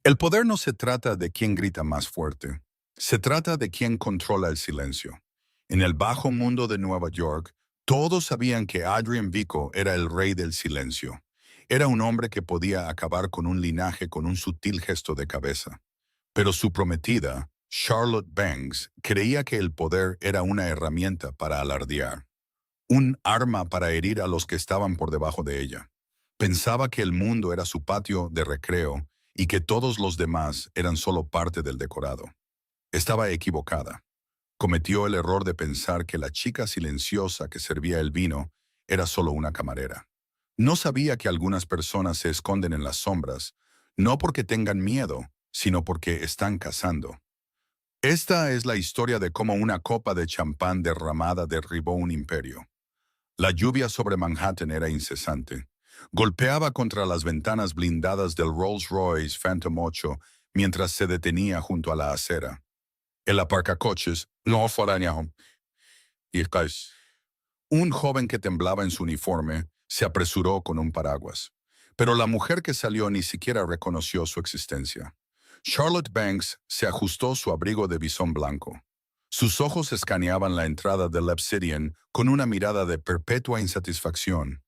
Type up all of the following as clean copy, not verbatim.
El poder no se trata de quién grita más fuerte, se trata de quién controla el silencio. En el bajo mundo de Nueva York, todos sabían que Adrian Vico era el rey del silencio. Era un hombre que podía acabar con un linaje con un sutil gesto de cabeza. Pero su prometida, Charlotte Banks, creía que el poder era una herramienta para alardear, un arma para herir a los que estaban por debajo de ella. Pensaba que el mundo era su patio de recreo y que todos los demás eran solo parte del decorado. Estaba equivocada. Cometió el error de pensar que la chica silenciosa que servía el vino era solo una camarera. No sabía que algunas personas se esconden en las sombras, no porque tengan miedo, sino porque están cazando. Esta es la historia de cómo una copa de champán derramada derribó un imperio. La lluvia sobre Manhattan era incesante. Golpeaba contra las ventanas blindadas del Rolls-Royce Phantom 8 mientras se detenía junto a la acera. El aparcacoches no foraneó. Y un joven que temblaba en su uniforme se apresuró con un paraguas. Pero la mujer que salió ni siquiera reconoció su existencia. Charlotte Banks se ajustó su abrigo de bisón blanco. Sus ojos escaneaban la entrada del Obsidian con una mirada de perpetua insatisfacción.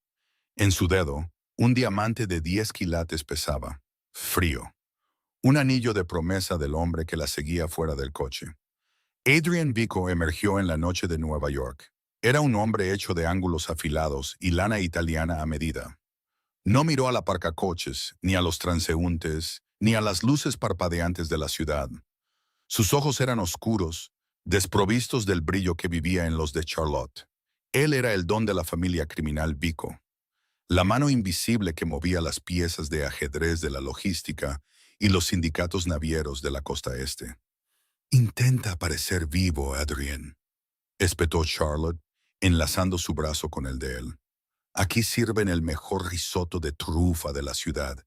En su dedo, un diamante de 10 quilates pesaba, frío. Un anillo de promesa del hombre que la seguía fuera del coche. Adrian Vico emergió en la noche de Nueva York. Era un hombre hecho de ángulos afilados y lana italiana a medida. No miró al aparcacoches, ni a los transeúntes, ni a las luces parpadeantes de la ciudad. Sus ojos eran oscuros, desprovistos del brillo que vivía en los de Charlotte. Él era el don de la familia criminal Vico, la mano invisible que movía las piezas de ajedrez de la logística y los sindicatos navieros de la costa este. Intenta parecer vivo, Adrian, espetó Charlotte, enlazando su brazo con el de él. Aquí sirven el mejor risotto de trufa de la ciudad,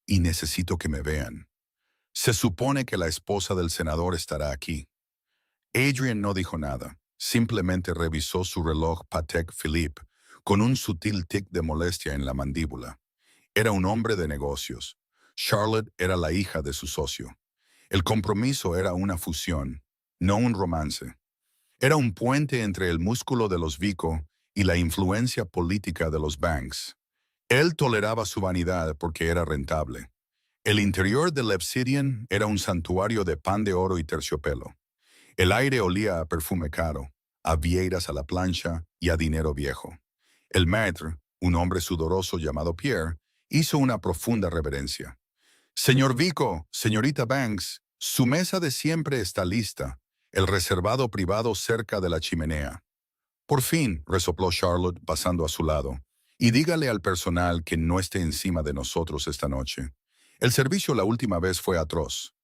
y necesito que me vean. Se supone que la esposa del senador estará aquí. Adrian no dijo nada, simplemente revisó su reloj Patek Philippe con un sutil tic de molestia en la mandíbula. Era un hombre de negocios. Charlotte era la hija de su socio. El compromiso era una fusión, no un romance. Era un puente entre el músculo de los Vico y la influencia política de los Banks. Él toleraba su vanidad porque era rentable. El interior del Obsidian era un santuario de pan de oro y terciopelo. El aire olía a perfume caro, a vieiras a la plancha y a dinero viejo. El maître, un hombre sudoroso llamado Pierre, hizo una profunda reverencia. Señor Vico, señorita Banks, su mesa de siempre está lista, el reservado privado cerca de la chimenea. Por fin, resopló Charlotte pasando a su lado, y dígale al personal que no esté encima de nosotros esta noche. El servicio la última vez fue atroz.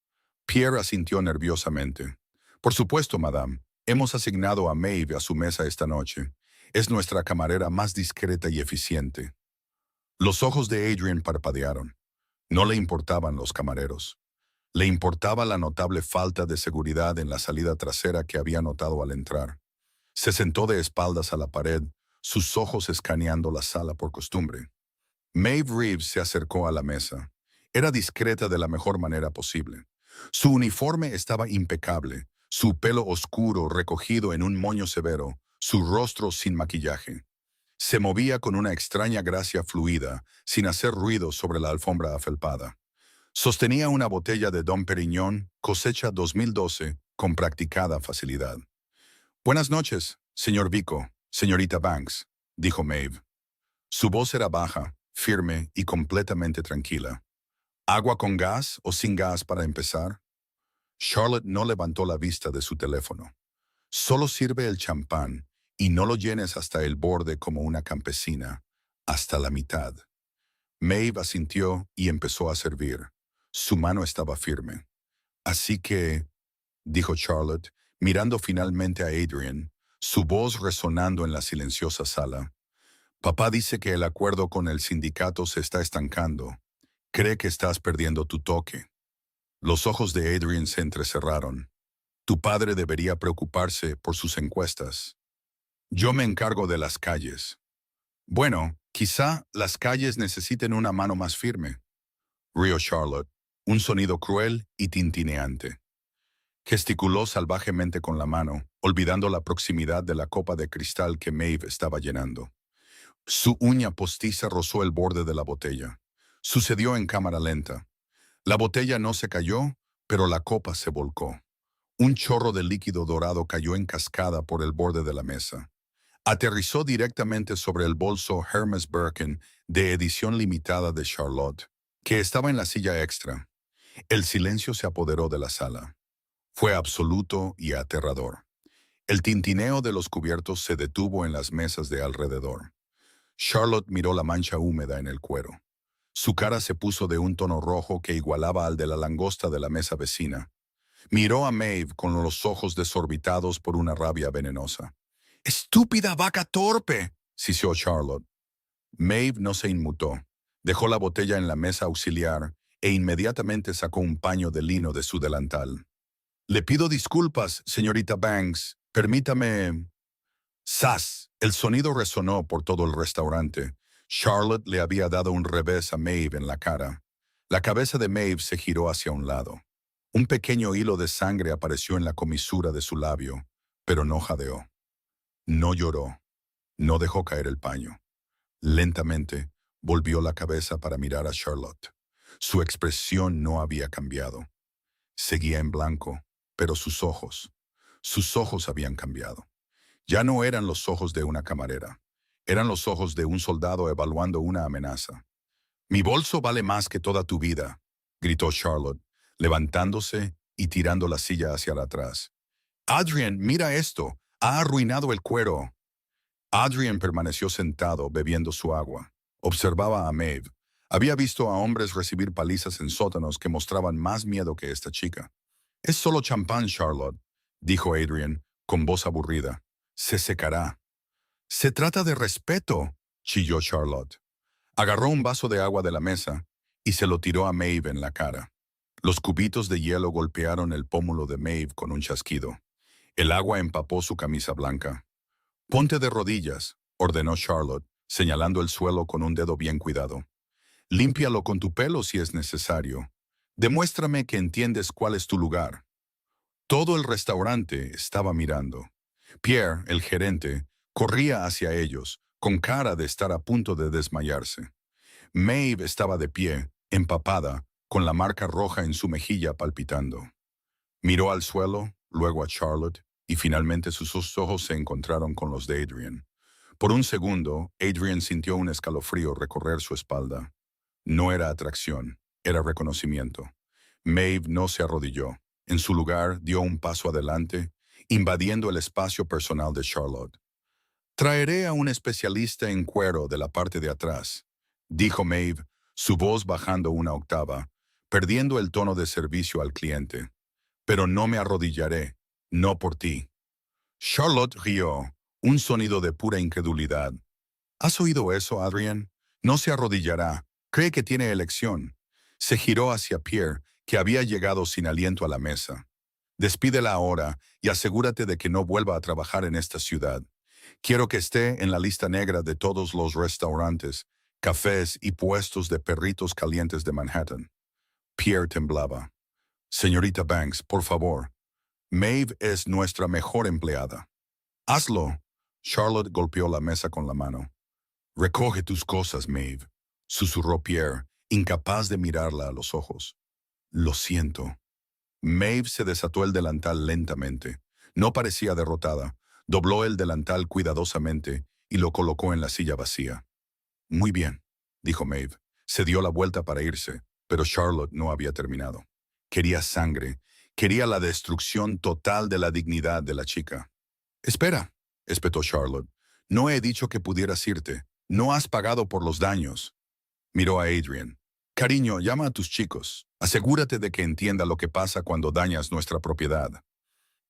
Pierre asintió nerviosamente. Por supuesto, madame. Hemos asignado a Maeve a su mesa esta noche. Es nuestra camarera más discreta y eficiente. Los ojos de Adrian parpadearon. No le importaban los camareros. Le importaba la notable falta de seguridad en la salida trasera que había notado al entrar. Se sentó de espaldas a la pared, sus ojos escaneando la sala por costumbre. Maeve Reeves se acercó a la mesa. Era discreta de la mejor manera posible. Su uniforme estaba impecable, su pelo oscuro recogido en un moño severo, su rostro sin maquillaje. Se movía con una extraña gracia fluida, sin hacer ruido sobre la alfombra afelpada. Sostenía una botella de Dom Perignon, cosecha 2012, con practicada facilidad. «Buenas noches, señor Vico, señorita Banks», dijo Maeve. Su voz era baja, firme y completamente tranquila. «¿Agua con gas o sin gas para empezar?» Charlotte no levantó la vista de su teléfono. «Solo sirve el champán y no lo llenes hasta el borde como una campesina, hasta la mitad». Maeve asintió y empezó a servir. Su mano estaba firme. «Así que», dijo Charlotte, mirando finalmente a Adrian, su voz resonando en la silenciosa sala. «Papá dice que el acuerdo con el sindicato se está estancando. Cree que estás perdiendo tu toque». Los ojos de Adrian se entrecerraron. «Tu padre debería preocuparse por sus encuestas. Yo me encargo de las calles». «Bueno, quizá las calles necesiten una mano más firme», rió Charlotte. un sonido cruel y tintineante. Gesticuló salvajemente con la mano, olvidando la proximidad de la copa de cristal que Maeve estaba llenando. Su uña postiza rozó el borde de la botella. Sucedió en cámara lenta. La botella no se cayó, pero la copa se volcó. Un chorro de líquido dorado cayó en cascada por el borde de la mesa. Aterrizó directamente sobre el bolso Hermes Birkin de edición limitada de Charlotte, que estaba en la silla extra. El silencio se apoderó de la sala. Fue absoluto y aterrador. El tintineo de los cubiertos se detuvo en las mesas de alrededor. Charlotte miró la mancha húmeda en el cuero. Su cara se puso de un tono rojo que igualaba al de la langosta de la mesa vecina. Miró a Maeve con los ojos desorbitados por una rabia venenosa. «¡Estúpida vaca torpe!», siseó Charlotte. Maeve no se inmutó. Dejó la botella en la mesa auxiliar e inmediatamente sacó un paño de lino de su delantal. «Le pido disculpas, señorita Banks. Permítame...» ¡Zas! El sonido resonó por todo el restaurante. Charlotte le había dado un revés a Maeve en la cara. La cabeza de Maeve se giró hacia un lado. Un pequeño hilo de sangre apareció en la comisura de su labio, pero no jadeó. No lloró. No dejó caer el paño. Lentamente, volvió la cabeza para mirar a Charlotte. Su expresión no había cambiado. Seguía en blanco, pero sus ojos habían cambiado. Ya no eran los ojos de una camarera. Eran los ojos de un soldado evaluando una amenaza. «Mi bolso vale más que toda tu vida», gritó Charlotte, levantándose y tirando la silla hacia atrás. «Adrian, mira esto. Ha arruinado el cuero». Adrian permaneció sentado, bebiendo su agua. Observaba a Maeve. Había visto a hombres recibir palizas en sótanos que mostraban más miedo que esta chica. «Es solo champán, Charlotte», dijo Adrian, con voz aburrida. «Se secará». «Se trata de respeto», chilló Charlotte. Agarró un vaso de agua de la mesa y se lo tiró a Maeve en la cara. Los cubitos de hielo golpearon el pómulo de Maeve con un chasquido. El agua empapó su camisa blanca. «Ponte de rodillas», ordenó Charlotte, señalando el suelo con un dedo bien cuidado. «Límpialo con tu pelo si es necesario. Demuéstrame que entiendes cuál es tu lugar». Todo el restaurante estaba mirando. Pierre, el gerente, corría hacia ellos, con cara de estar a punto de desmayarse. Maeve estaba de pie, empapada, con la marca roja en su mejilla palpitando. Miró al suelo, luego a Charlotte, y finalmente sus ojos se encontraron con los de Adrian. Por un segundo, Adrian sintió un escalofrío recorrer su espalda. No era atracción, era reconocimiento. Maeve no se arrodilló. En su lugar, dio un paso adelante, invadiendo el espacio personal de Charlotte. «Traeré a un especialista en cuero de la parte de atrás», dijo Maeve, su voz bajando una octava, perdiendo el tono de servicio al cliente. «Pero no me arrodillaré, no por ti». Charlotte rió, un sonido de pura incredulidad. «¿Has oído eso, Adrian? No se arrodillará. Cree que tiene elección». Se giró hacia Pierre, que había llegado sin aliento a la mesa. «Despídela ahora y asegúrate de que no vuelva a trabajar en esta ciudad. Quiero que esté en la lista negra de todos los restaurantes, cafés y puestos de perritos calientes de Manhattan». Pierre temblaba. «Señorita Banks, por favor. Maeve es nuestra mejor empleada». «Hazlo». Charlotte golpeó la mesa con la mano. «Recoge tus cosas, Maeve», susurró Pierre, incapaz de mirarla a los ojos. «Lo siento». Maeve se desató el delantal lentamente. No parecía derrotada. Dobló el delantal cuidadosamente y lo colocó en la silla vacía. «Muy bien», dijo Maeve. Se dio la vuelta para irse, pero Charlotte no había terminado. Quería sangre. Quería la destrucción total de la dignidad de la chica. «Espera», espetó Charlotte. «No he dicho que pudieras irte. No has pagado por los daños». Miró a Adrian. «Cariño, llama a tus chicos. Asegúrate de que entienda lo que pasa cuando dañas nuestra propiedad».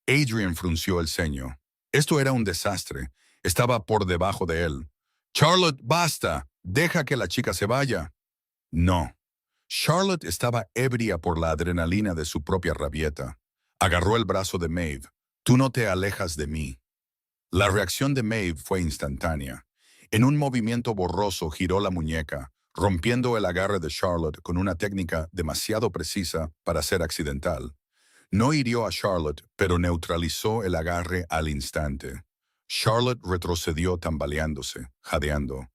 Adrian frunció el ceño. Esto era un desastre. Estaba por debajo de él. «Charlotte, basta. Deja que la chica se vaya». No. Charlotte estaba ebria por la adrenalina de su propia rabieta. Agarró el brazo de Maeve. «Tú no te alejas de mí». La reacción de Maeve fue instantánea. En un movimiento borroso giró la muñeca, rompiendo el agarre de Charlotte con una técnica demasiado precisa para ser accidental. No hirió a Charlotte, pero neutralizó el agarre al instante. Charlotte retrocedió tambaleándose, jadeando.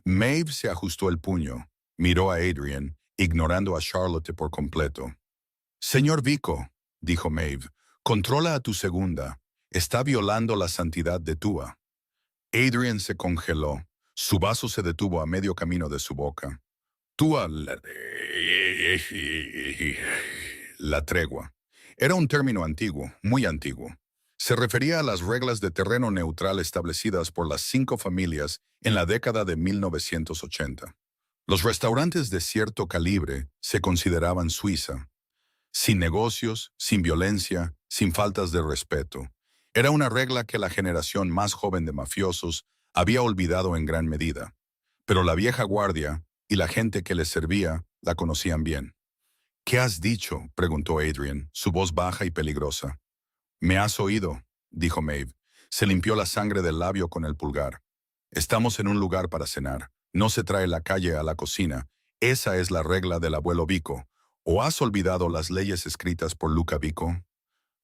Maeve se ajustó el puño, miró a Adrian, ignorando a Charlotte por completo. Señor Vico, dijo Maeve, controla a tu segunda. Está violando la santidad de Tua. Adrian se congeló. Su vaso se detuvo a medio camino de su boca. Tua la tregua. Era un término antiguo, muy antiguo. Se refería a las reglas de terreno neutral establecidas por las 5 familias en la década de 1980. Los restaurantes de cierto calibre se consideraban Suiza. Sin negocios, sin violencia, sin faltas de respeto. Era una regla que la generación más joven de mafiosos había olvidado en gran medida. Pero la vieja guardia y la gente que les servía la conocían bien. ¿Qué has dicho?, preguntó Adrian, su voz baja y peligrosa. «¿Me has oído?», dijo Maeve. Se limpió la sangre del labio con el pulgar. «Estamos en un lugar para cenar. No se trae la calle a la cocina. Esa es la regla del abuelo Vico. ¿O has olvidado las leyes escritas por Luca Vico?»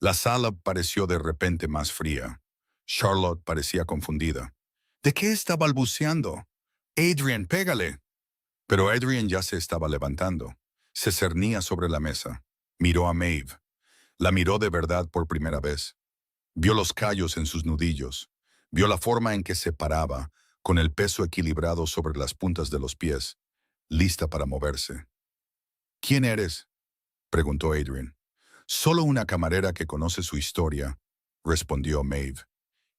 La sala pareció de repente más fría. Charlotte parecía confundida. «¿De qué está balbuceando? Adrian, pégale». Pero Adrian ya se estaba levantando. Se cernía sobre la mesa. Miró a Maeve. La miró de verdad por primera vez. Vio los callos en sus nudillos. Vio la forma en que se paraba, con el peso equilibrado sobre las puntas de los pies, lista para moverse. «¿Quién eres?», preguntó Adrian. «Solo una camarera que conoce su historia», respondió Maeve.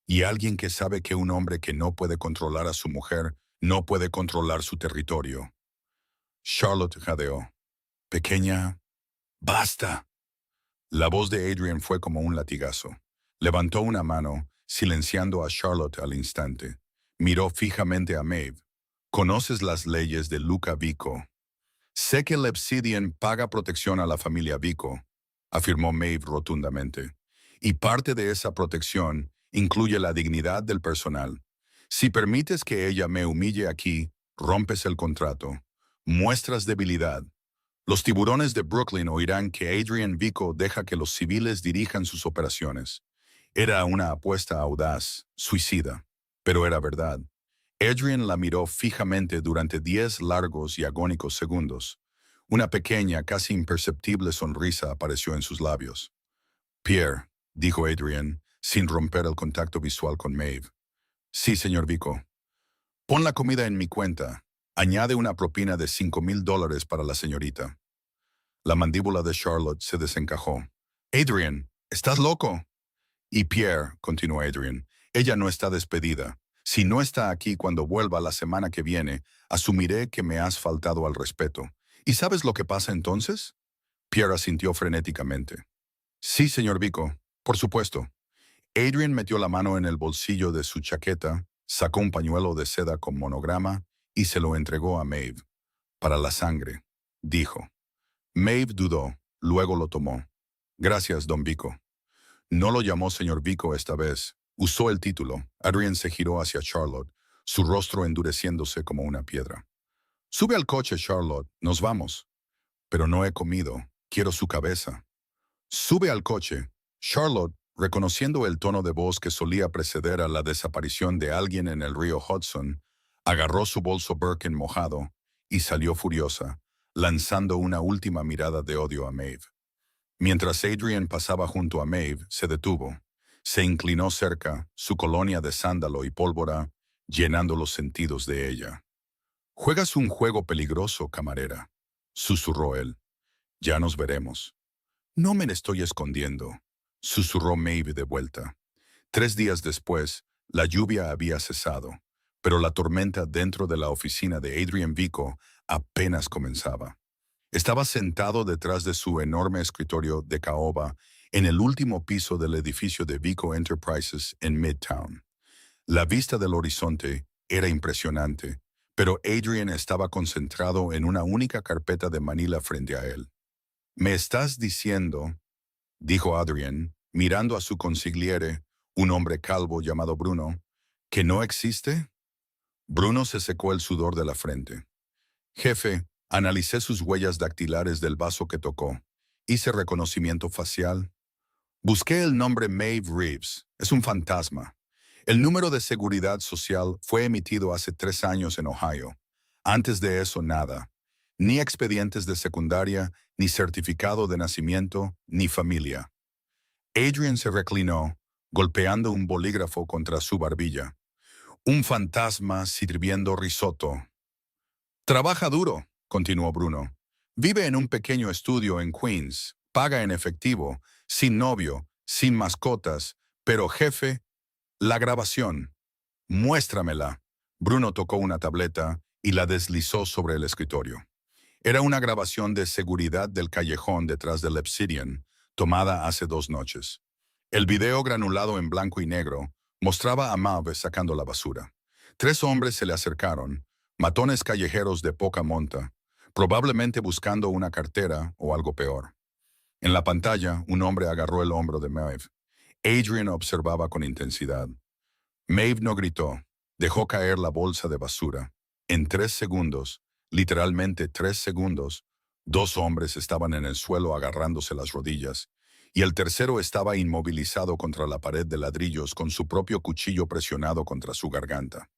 «Y alguien que sabe que un hombre que no puede controlar a su mujer no puede controlar su territorio». Charlotte jadeó. «Pequeña, basta». La voz de Adrian fue como un latigazo. Levantó una mano, silenciando a Charlotte al instante. Miró fijamente a Maeve. «¿Conoces las leyes de Luca Vico?» «Sé que el Obsidian paga protección a la familia Vico», afirmó Maeve rotundamente. «Y parte de esa protección incluye la dignidad del personal. Si permites que ella me humille aquí, rompes el contrato. Muestras debilidad. Los tiburones de Brooklyn oirán que Adrian Vico deja que los civiles dirijan sus operaciones». Era una apuesta audaz, suicida, pero era verdad. Adrian la miró fijamente durante 10 largos y agónicos segundos. Una pequeña, casi imperceptible sonrisa apareció en sus labios. «Pierre», dijo Adrian, sin romper el contacto visual con Maeve. «Sí, señor Vico. Pon la comida en mi cuenta. Añade una propina de $5,000 para la señorita». La mandíbula de Charlotte se desencajó. «Adrian, ¿estás loco?» «Y Pierre», continuó Adrian, «ella no está despedida. Si no está aquí cuando vuelva la semana que viene, asumiré que me has faltado al respeto. ¿Y sabes lo que pasa entonces?» Pierre asintió frenéticamente. «Sí, señor Vico, por supuesto». Adrian metió la mano en el bolsillo de su chaqueta, sacó un pañuelo de seda con monograma y se lo entregó a Maeve. «Para la sangre», dijo. Maeve dudó, luego lo tomó. «Gracias, don Vico». No lo llamó señor Vico esta vez. Usó el título. Adrian se giró hacia Charlotte, su rostro endureciéndose como una piedra. «Sube al coche, Charlotte. Nos vamos». «Pero no he comido. Quiero su cabeza». «Sube al coche». Charlotte, reconociendo el tono de voz que solía preceder a la desaparición de alguien en el río Hudson, agarró su bolso Birkin mojado y salió furiosa, lanzando una última mirada de odio a Maeve. Mientras Adrian pasaba junto a Maeve, se detuvo. Se inclinó cerca, su colonia de sándalo y pólvora, llenando los sentidos de ella. «Juegas un juego peligroso, camarera», susurró él. «Ya nos veremos». «No me estoy escondiendo», susurró Maeve de vuelta. 3 días después, la lluvia había cesado, pero la tormenta dentro de la oficina de Adrian Vico apenas comenzaba. Estaba sentado detrás de su enorme escritorio de caoba en el último piso del edificio de Vico Enterprises en Midtown. La vista del horizonte era impresionante, pero Adrian estaba concentrado en una única carpeta de Manila frente a él. «¿Me estás diciendo?», dijo Adrian, mirando a su consigliere, un hombre calvo llamado Bruno, «¿que no existe?». Bruno se secó el sudor de la frente. Jefe, analicé sus huellas dactilares del vaso que tocó. Hice reconocimiento facial. Busqué el nombre Maeve Reeves. Es un fantasma. El número de seguridad social fue emitido hace 3 años en Ohio. Antes de eso, nada. Ni expedientes de secundaria, ni certificado de nacimiento, ni familia. Adrian se reclinó, golpeando un bolígrafo contra su barbilla. Un fantasma sirviendo risotto. Trabaja duro, continuó Bruno. Vive en un pequeño estudio en Queens, paga en efectivo, sin novio, sin mascotas, pero jefe, la grabación. Muéstramela. Bruno tocó una tableta y la deslizó sobre el escritorio. Era una grabación de seguridad del callejón detrás del Obsidian, tomada hace 2 noches. El video granulado en blanco y negro mostraba a Maeve sacando la basura. 3 hombres se le acercaron, matones callejeros de poca monta, probablemente buscando una cartera o algo peor. En la pantalla, un hombre agarró el hombro de Maeve. Adrian observaba con intensidad. Maeve no gritó, dejó caer la bolsa de basura. En 3 segundos, literalmente 3 segundos, 2 hombres estaban en el suelo agarrándose las rodillas, y el tercero estaba inmovilizado contra la pared de ladrillos con su propio cuchillo presionado contra su garganta.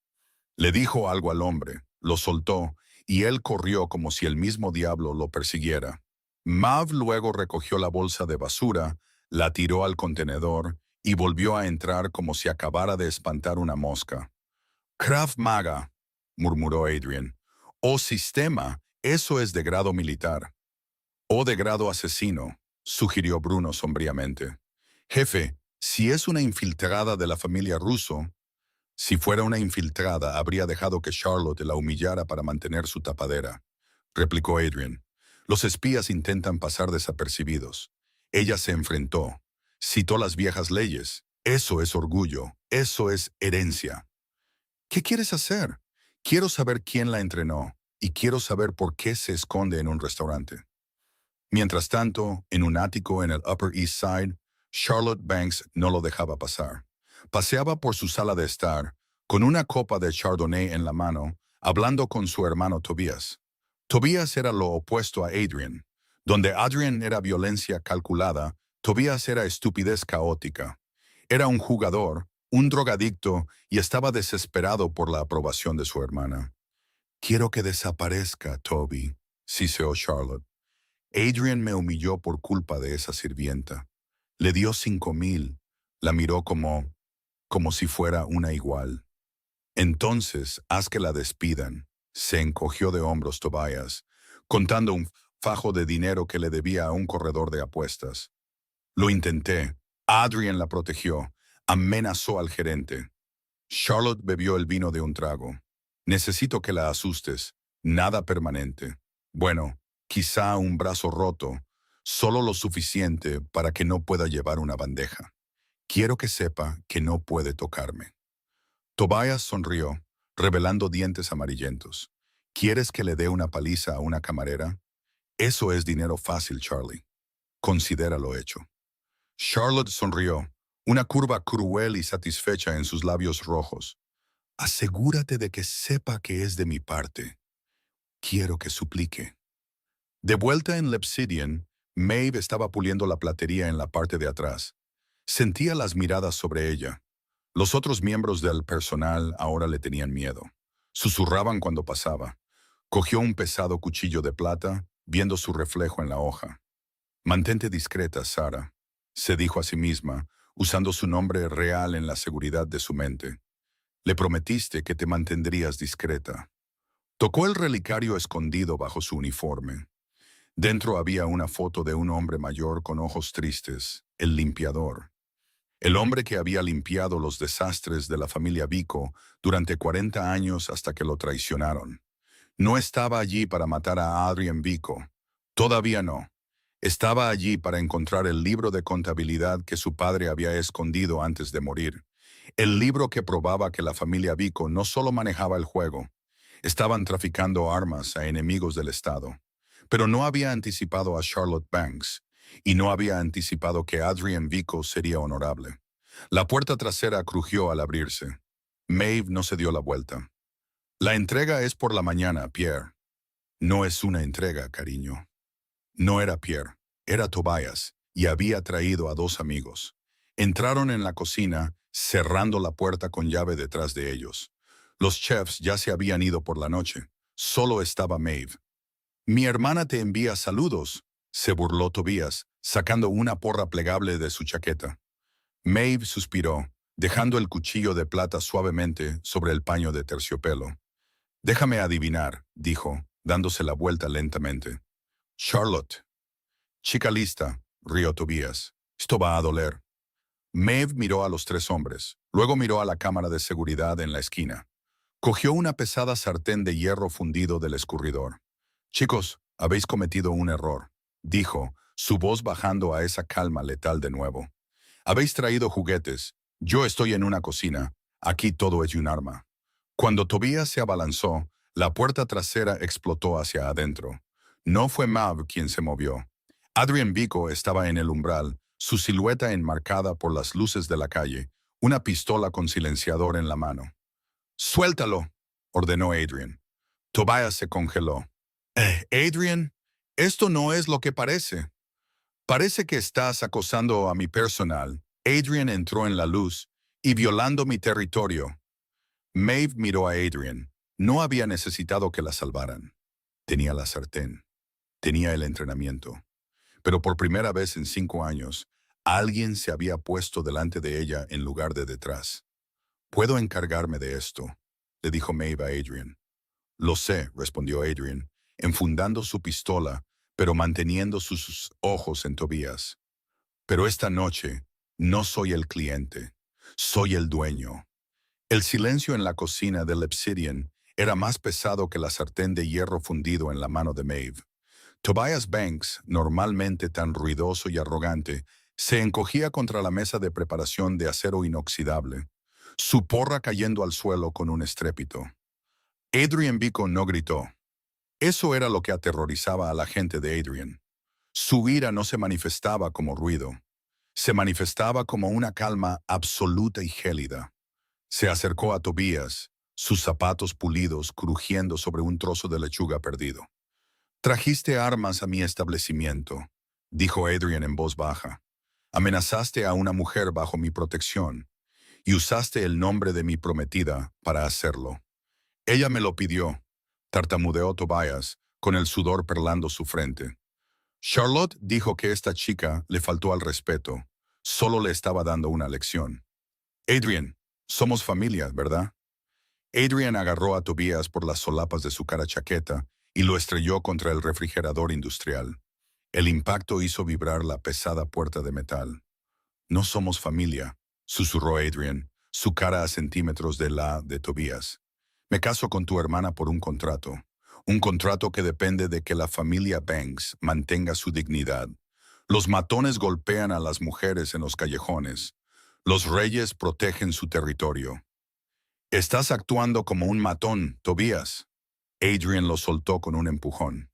Le dijo algo al hombre, lo soltó, y él corrió como si el mismo diablo lo persiguiera. Maeve luego recogió la bolsa de basura, la tiró al contenedor y volvió a entrar como si acabara de espantar una mosca. Krav Maga, murmuró Adrian. O sistema, eso es de grado militar. O de grado asesino, sugirió Bruno sombríamente. Jefe, si es una infiltrada de la familia Russo, si fuera una infiltrada, habría dejado que Charlotte la humillara para mantener su tapadera, replicó Adrian. Los espías intentan pasar desapercibidos. Ella se enfrentó. Citó las viejas leyes. Eso es orgullo. Eso es herencia. ¿Qué quieres hacer? Quiero saber quién la entrenó y quiero saber por qué se esconde en un restaurante. Mientras tanto, en un ático en el Upper East Side, Charlotte Banks no lo dejaba pasar. Paseaba por su sala de estar, con una copa de Chardonnay en la mano, hablando con su hermano Tobias. Tobias era lo opuesto a Adrian. Donde Adrian era violencia calculada, Tobias era estupidez caótica. Era un jugador, un drogadicto, y estaba desesperado por la aprobación de su hermana. Quiero que desaparezca, Toby, siseó Charlotte. Adrian me humilló por culpa de esa sirvienta. Le dio 5,000. La miró como si fuera una igual. Entonces, haz que la despidan. Se encogió de hombros Tobias, contando un fajo de dinero que le debía a un corredor de apuestas. Lo intenté. Adrian la protegió. Amenazó al gerente. Charlotte bebió el vino de un trago. Necesito que la asustes. Nada permanente. Bueno, quizá un brazo roto, solo lo suficiente para que no pueda llevar una bandeja. Quiero que sepa que no puede tocarme. Tobias sonrió, revelando dientes amarillentos. ¿Quieres que le dé una paliza a una camarera? Eso es dinero fácil, Charlie. Considéralo hecho. Charlotte sonrió, una curva cruel y satisfecha en sus labios rojos. Asegúrate de que sepa que es de mi parte. Quiero que suplique. De vuelta en Obsidian, Maeve estaba puliendo la platería en la parte de atrás. Sentía las miradas sobre ella. Los otros miembros del personal ahora le tenían miedo. Susurraban cuando pasaba. Cogió un pesado cuchillo de plata, viendo su reflejo en la hoja. Mantente discreta, Sarah, se dijo a sí misma, usando su nombre real en la seguridad de su mente. Le prometiste que te mantendrías discreta. Tocó el relicario escondido bajo su uniforme. Dentro había una foto de un hombre mayor con ojos tristes, el limpiador. El hombre que había limpiado los desastres de la familia Vico durante 40 años hasta que lo traicionaron. No estaba allí para matar a Adrian Vico. Todavía no. Estaba allí para encontrar el libro de contabilidad que su padre había escondido antes de morir. El libro que probaba que la familia Vico no solo manejaba el juego, estaban traficando armas a enemigos del Estado. Pero no había anticipado a Charlotte Banks, y no había anticipado que Adrian Vico sería honorable. La puerta trasera crujió al abrirse. Maeve no se dio la vuelta. La entrega es por la mañana, Pierre. No es una entrega, cariño. No era Pierre, era Tobias, y había traído a dos amigos. Entraron en la cocina, cerrando la puerta con llave detrás de ellos. Los chefs ya se habían ido por la noche. Solo estaba Maeve. Mi hermana te envía saludos, se burló Tobias, sacando una porra plegable de su chaqueta. Maeve suspiró, dejando el cuchillo de plata suavemente sobre el paño de terciopelo. Déjame adivinar, dijo, dándose la vuelta lentamente. Charlotte. Chica lista, rió Tobias. Esto va a doler. Maeve miró a los tres hombres, luego miró a la cámara de seguridad en la esquina. Cogió una pesada sartén de hierro fundido del escurridor. Chicos, habéis cometido un error, dijo, su voz bajando a esa calma letal de nuevo. Habéis traído juguetes. Yo estoy en una cocina. Aquí todo es un arma. Cuando Tobias se abalanzó, la puerta trasera explotó hacia adentro. No fue Mav quien se movió. Adrian Vico estaba en el umbral, su silueta enmarcada por las luces de la calle, una pistola con silenciador en la mano. «Suéltalo», ordenó Adrian. Tobias se congeló. Adrian, esto no es lo que parece. Parece que estás acosando a mi personal». Adrian entró en la luz y violando mi territorio. Maeve miró a Adrian. No había necesitado que la salvaran. Tenía la sartén. Tenía el entrenamiento. Pero por primera vez en 5 años, alguien se había puesto delante de ella en lugar de detrás. «Puedo encargarme de esto», le dijo Maeve a Adrian. «Lo sé», respondió Adrian, enfundando su pistola, pero manteniendo sus ojos en Tobias. «Pero esta noche no soy el cliente, soy el dueño». El silencio en la cocina del Obsidian era más pesado que la sartén de hierro fundido en la mano de Maeve. Tobias Banks, normalmente tan ruidoso y arrogante, se encogía contra la mesa de preparación de acero inoxidable, su porra cayendo al suelo con un estrépito. Adrian Vico no gritó. Eso era lo que aterrorizaba a la gente de Adrian. Su ira no se manifestaba como ruido. Se manifestaba como una calma absoluta y gélida. Se acercó a Tobias, sus zapatos pulidos crujiendo sobre un trozo de lechuga perdido. «Trajiste armas a mi establecimiento», dijo Adrian en voz baja. «Amenazaste a una mujer bajo mi protección y usaste el nombre de mi prometida para hacerlo. Ella me lo pidió», tartamudeó Tobias, con el sudor perlando su frente. «Charlotte dijo que esta chica le faltó al respeto. Solo le estaba dando una lección». «Adrian, somos familia, ¿verdad?» Adrian agarró a Tobias por las solapas de su cara chaqueta y lo estrelló contra el refrigerador industrial. El impacto hizo vibrar la pesada puerta de metal. «No somos familia», susurró Adrian, su cara a centímetros de la de Tobias. «Me caso con tu hermana por un contrato que depende de que la familia Banks mantenga su dignidad. Los matones golpean a las mujeres en los callejones. Los reyes protegen su territorio». «Estás actuando como un matón, Tobias». Adrian lo soltó con un empujón.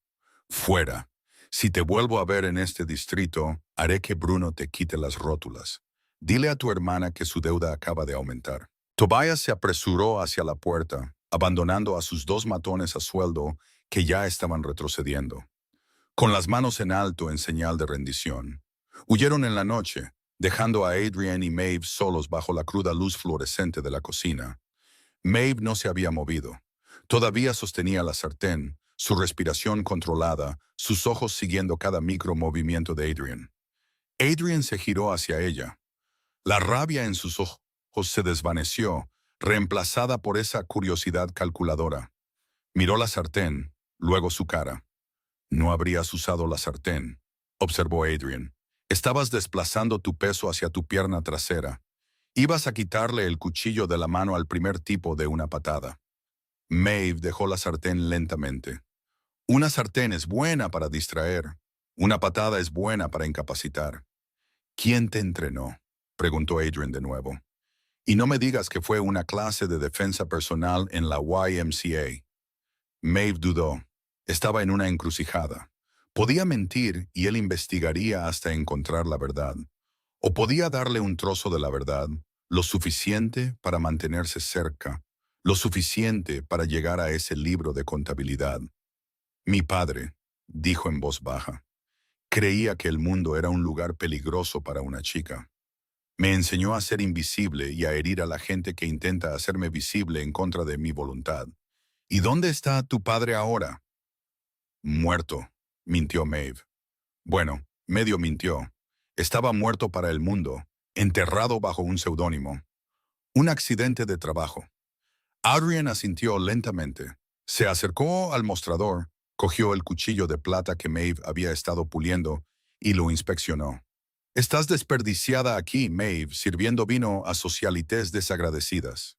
«Fuera. Si te vuelvo a ver en este distrito, haré que Bruno te quite las rótulas. Dile a tu hermana que su deuda acaba de aumentar». Tobias se apresuró hacia la puerta, abandonando a sus 2 matones a sueldo que ya estaban retrocediendo, con las manos en alto en señal de rendición. Huyeron en la noche, dejando a Adrian y Maeve solos bajo la cruda luz fluorescente de la cocina. Maeve no se había movido. Todavía sostenía la sartén, su respiración controlada, sus ojos siguiendo cada micromovimiento de Adrian. Adrian se giró hacia ella. La rabia en sus ojos se desvaneció, reemplazada por esa curiosidad calculadora. Miró la sartén, luego su cara. «No habrías usado la sartén», observó Adrian. «Estabas desplazando tu peso hacia tu pierna trasera. Ibas a quitarle el cuchillo de la mano al primer tipo de una patada». Maeve dejó la sartén lentamente. «Una sartén es buena para distraer. Una patada es buena para incapacitar». «¿Quién te entrenó?», preguntó Adrian de nuevo. «Y no me digas que fue una clase de defensa personal en la YMCA». Maeve dudó. Estaba en una encrucijada. Podía mentir y él investigaría hasta encontrar la verdad. O podía darle un trozo de la verdad, lo suficiente para mantenerse cerca, lo suficiente para llegar a ese libro de contabilidad. Mi padre, dijo en voz baja, creía que el mundo era un lugar peligroso para una chica. Me enseñó a ser invisible y a herir a la gente que intenta hacerme visible en contra de mi voluntad. ¿Y dónde está tu padre ahora? Muerto, mintió Maeve. Bueno, medio mintió. Estaba muerto para el mundo, enterrado bajo un seudónimo. Un accidente de trabajo. Adrian asintió lentamente. Se acercó al mostrador, cogió el cuchillo de plata que Maeve había estado puliendo y lo inspeccionó. Estás desperdiciada aquí, Maeve, sirviendo vino a socialites desagradecidas.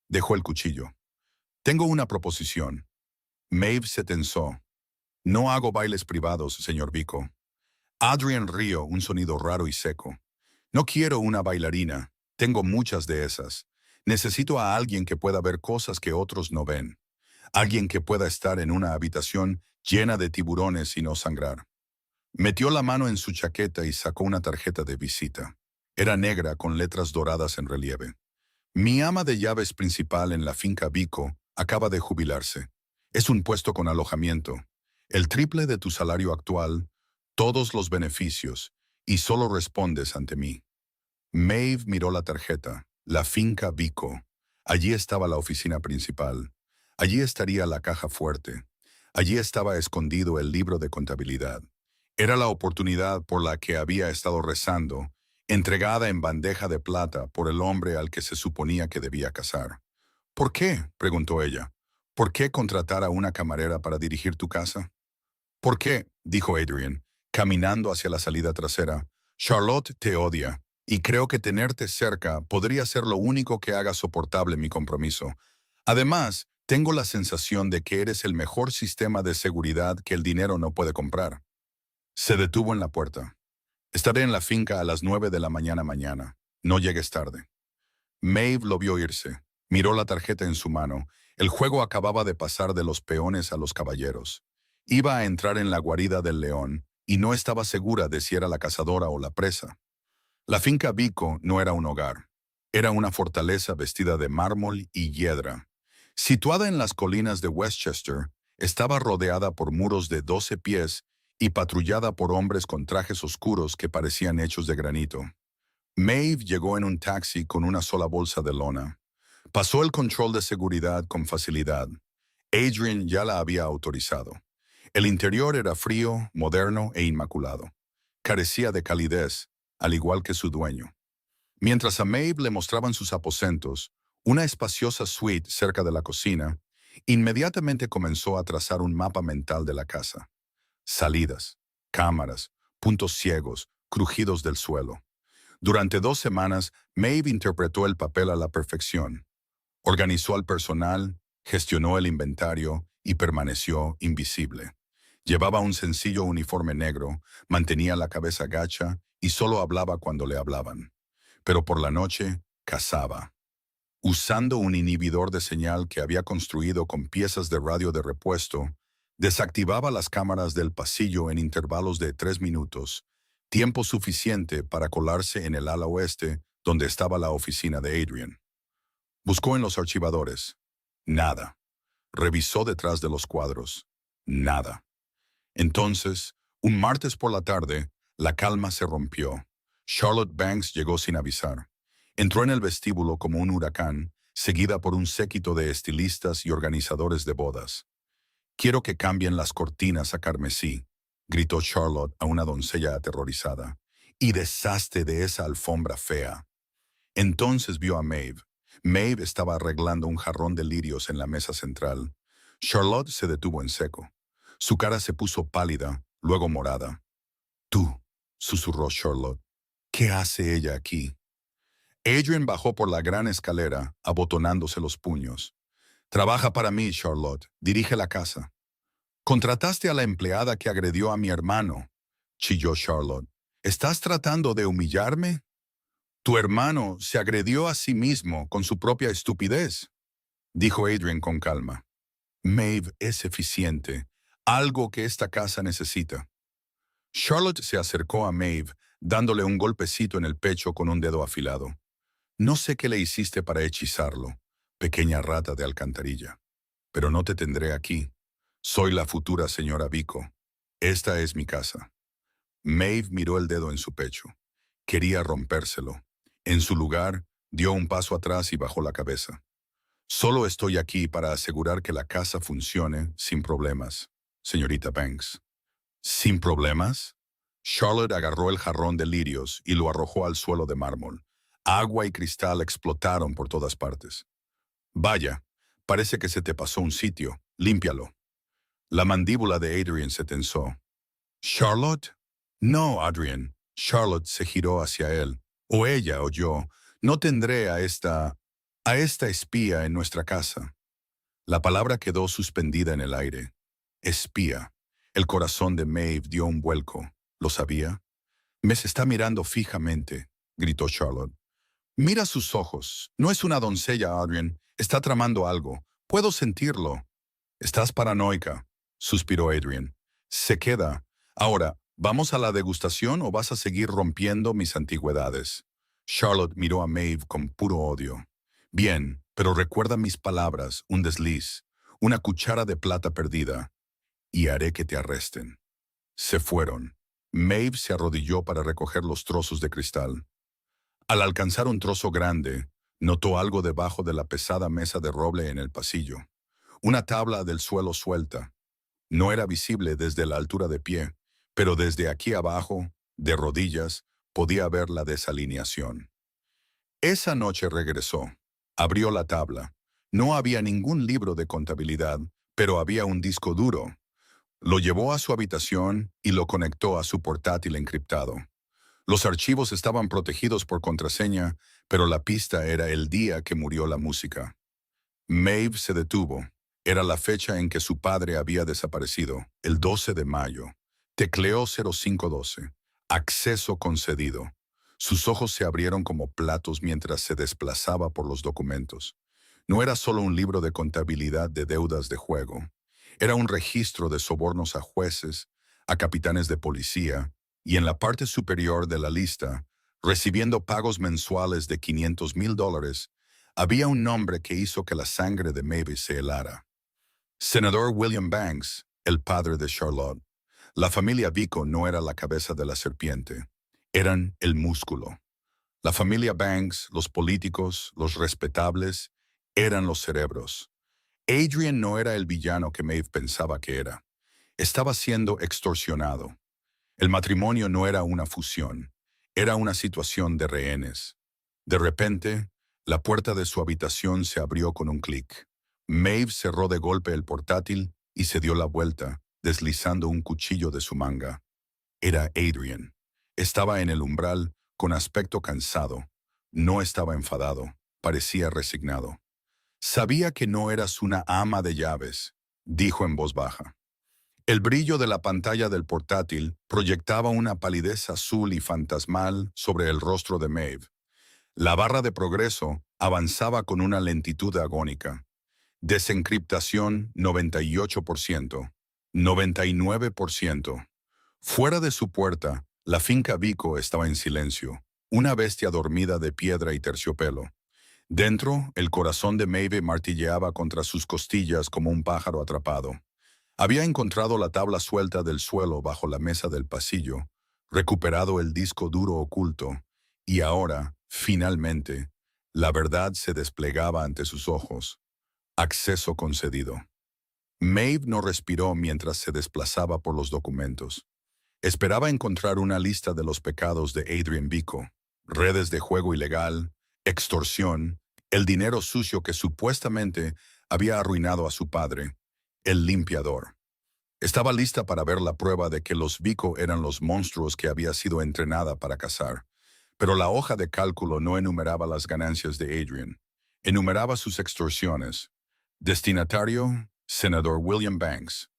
Dejó el cuchillo. Tengo una proposición. Maeve se tensó. No hago bailes privados, señor Vico. Adrian rió un sonido raro y seco. No quiero una bailarina. Tengo muchas de esas. Necesito a alguien que pueda ver cosas que otros no ven. Alguien que pueda estar en una habitación llena de tiburones y no sangrar. Metió la mano en su chaqueta y sacó una tarjeta de visita. Era negra con letras doradas en relieve. Mi ama de llaves principal en la finca Vico acaba de jubilarse. Es un puesto con alojamiento, el triple de tu salario actual, todos los beneficios, y solo respondes ante mí. Maeve miró la tarjeta, la finca Vico. Allí estaba la oficina principal. Allí estaría la caja fuerte. Allí estaba escondido el libro de contabilidad. Era la oportunidad por la que había estado rezando, entregada en bandeja de plata por el hombre al que se suponía que debía casar. ¿Por qué?, preguntó ella. ¿Por qué contratar a una camarera para dirigir tu casa? ¿Por qué?, dijo Adrian, caminando hacia la salida trasera. Charlotte te odia, y creo que tenerte cerca podría ser lo único que haga soportable mi compromiso. Además, tengo la sensación de que eres el mejor sistema de seguridad que el dinero no puede comprar. Se detuvo en la puerta. Estaré en la finca a las 9 de la mañana. No llegues tarde. Maeve lo vio irse. Miró la tarjeta en su mano. El juego acababa de pasar de los peones a los caballeros. Iba a entrar en la guarida del león, y no estaba segura de si era la cazadora o la presa. La finca Vico no era un hogar. Era una fortaleza vestida de mármol y hiedra. Situada en las colinas de Westchester, estaba rodeada por muros de 12 pies y patrullada por hombres con trajes oscuros que parecían hechos de granito. Maeve llegó en un taxi con una sola bolsa de lona. Pasó el control de seguridad con facilidad. Adrian ya la había autorizado. El interior era frío, moderno e inmaculado. Carecía de calidez, al igual que su dueño. Mientras a Maeve le mostraban sus aposentos, una espaciosa suite cerca de la cocina, inmediatamente comenzó a trazar un mapa mental de la casa. Salidas, cámaras, puntos ciegos, crujidos del suelo. Durante 2 semanas, Maeve interpretó el papel a la perfección. Organizó al personal, gestionó el inventario y permaneció invisible. Llevaba un sencillo uniforme negro, mantenía la cabeza gacha y solo hablaba cuando le hablaban. Pero por la noche, cazaba. Usando un inhibidor de señal que había construido con piezas de radio de repuesto, desactivaba las cámaras del pasillo en intervalos de 3 minutos, tiempo suficiente para colarse en el ala oeste donde estaba la oficina de Adrian. Buscó en los archivadores. Nada. Revisó detrás de los cuadros. Nada. Entonces, un martes por la tarde, la calma se rompió. Charlotte Banks llegó sin avisar. Entró en el vestíbulo como un huracán, seguida por un séquito de estilistas y organizadores de bodas. «Quiero que cambien las cortinas a carmesí», gritó Charlotte a una doncella aterrorizada, «y deshazte de esa alfombra fea». Entonces vio a Maeve. Maeve estaba arreglando un jarrón de lirios en la mesa central. Charlotte se detuvo en seco. Su cara se puso pálida, luego morada. «Tú», susurró Charlotte. «¿Qué hace ella aquí?» Adrian bajó por la gran escalera, abotonándose los puños. «Trabaja para mí, Charlotte. Dirige la casa». «Contrataste a la empleada que agredió a mi hermano», chilló Charlotte. «¿Estás tratando de humillarme?» «Tu hermano se agredió a sí mismo con su propia estupidez», dijo Adrian con calma. «Maeve es eficiente, algo que esta casa necesita». Charlotte se acercó a Maeve, dándole un golpecito en el pecho con un dedo afilado. «No sé qué le hiciste para hechizarlo, pequeña rata de alcantarilla, pero no te tendré aquí. Soy la futura señora Vico. Esta es mi casa. Maeve miró el dedo en su pecho. Quería rompérselo. En su lugar, dio un paso atrás y bajó la cabeza. Solo estoy aquí para asegurar que la casa funcione sin problemas, señorita Banks. ¿Sin problemas? Charlotte agarró el jarrón de lirios y lo arrojó al suelo de mármol. Agua y cristal explotaron por todas partes. Vaya, parece que se te pasó un sitio. Límpialo. La mandíbula de Adrian se tensó. ¿Charlotte? No, Adrian. Charlotte se giró hacia él. O ella o yo. No tendré a esta espía en nuestra casa. La palabra quedó suspendida en el aire. Espía. El corazón de Maeve dio un vuelco. ¿Lo sabía? Me se está mirando fijamente, gritó Charlotte. Mira sus ojos. No es una doncella, Adrian. Está tramando algo. Puedo sentirlo. Estás paranoica, suspiró Adrian. Se queda. Ahora, ¿vamos a la degustación o vas a seguir rompiendo mis antigüedades? Charlotte miró a Maeve con puro odio. Bien, pero recuerda mis palabras, un desliz, una cuchara de plata perdida, y haré que te arresten. Se fueron. Maeve se arrodilló para recoger los trozos de cristal. Al alcanzar un trozo grande, notó algo debajo de la pesada mesa de roble en el pasillo. Una tabla del suelo suelta. No era visible desde la altura de pie, pero desde aquí abajo, de rodillas, podía ver la desalineación. Esa noche regresó. Abrió la tabla. No había ningún libro de contabilidad, pero había un disco duro. Lo llevó a su habitación y lo conectó a su portátil encriptado. Los archivos estaban protegidos por contraseña, pero la pista era el día que murió la música. Maeve se detuvo. Era la fecha en que su padre había desaparecido, el 12 de mayo. Tecleó 0512. Acceso concedido. Sus ojos se abrieron como platos mientras se desplazaba por los documentos. No era solo un libro de contabilidad de deudas de juego. Era un registro de sobornos a jueces, a capitanes de policía, y en la parte superior de la lista, recibiendo pagos mensuales de $500,000, había un nombre que hizo que la sangre de Maeve se helara. Senador William Banks, el padre de Charlotte. La familia Vico no era la cabeza de la serpiente, eran el músculo. La familia Banks, los políticos, los respetables, eran los cerebros. Adrian no era el villano que Maeve pensaba que era. Estaba siendo extorsionado. El matrimonio no era una fusión, era una situación de rehenes. De repente, la puerta de su habitación se abrió con un clic. Maeve cerró de golpe el portátil y se dio la vuelta, deslizando un cuchillo de su manga. Era Adrian. Estaba en el umbral, con aspecto cansado. No estaba enfadado, parecía resignado. Sabía que no eras una ama de llaves, dijo en voz baja. El brillo de la pantalla del portátil proyectaba una palidez azul y fantasmal sobre el rostro de Maeve. La barra de progreso avanzaba con una lentitud agónica. Desencriptación 98%, 99%. Fuera de su puerta, la finca Vico estaba en silencio, una bestia dormida de piedra y terciopelo. Dentro, el corazón de Maeve martilleaba contra sus costillas como un pájaro atrapado. Había encontrado la tabla suelta del suelo bajo la mesa del pasillo, recuperado el disco duro oculto, y ahora, finalmente, la verdad se desplegaba ante sus ojos. Acceso concedido. Maeve no respiró mientras se desplazaba por los documentos. Esperaba encontrar una lista de los pecados de Adrian Vico, redes de juego ilegal, extorsión, el dinero sucio que supuestamente había arruinado a su padre, el limpiador. Estaba lista para ver la prueba de que los Vico eran los monstruos que había sido entrenada para cazar, pero la hoja de cálculo no enumeraba las ganancias de Adrian. Enumeraba sus extorsiones. Destinatario, senador William Banks.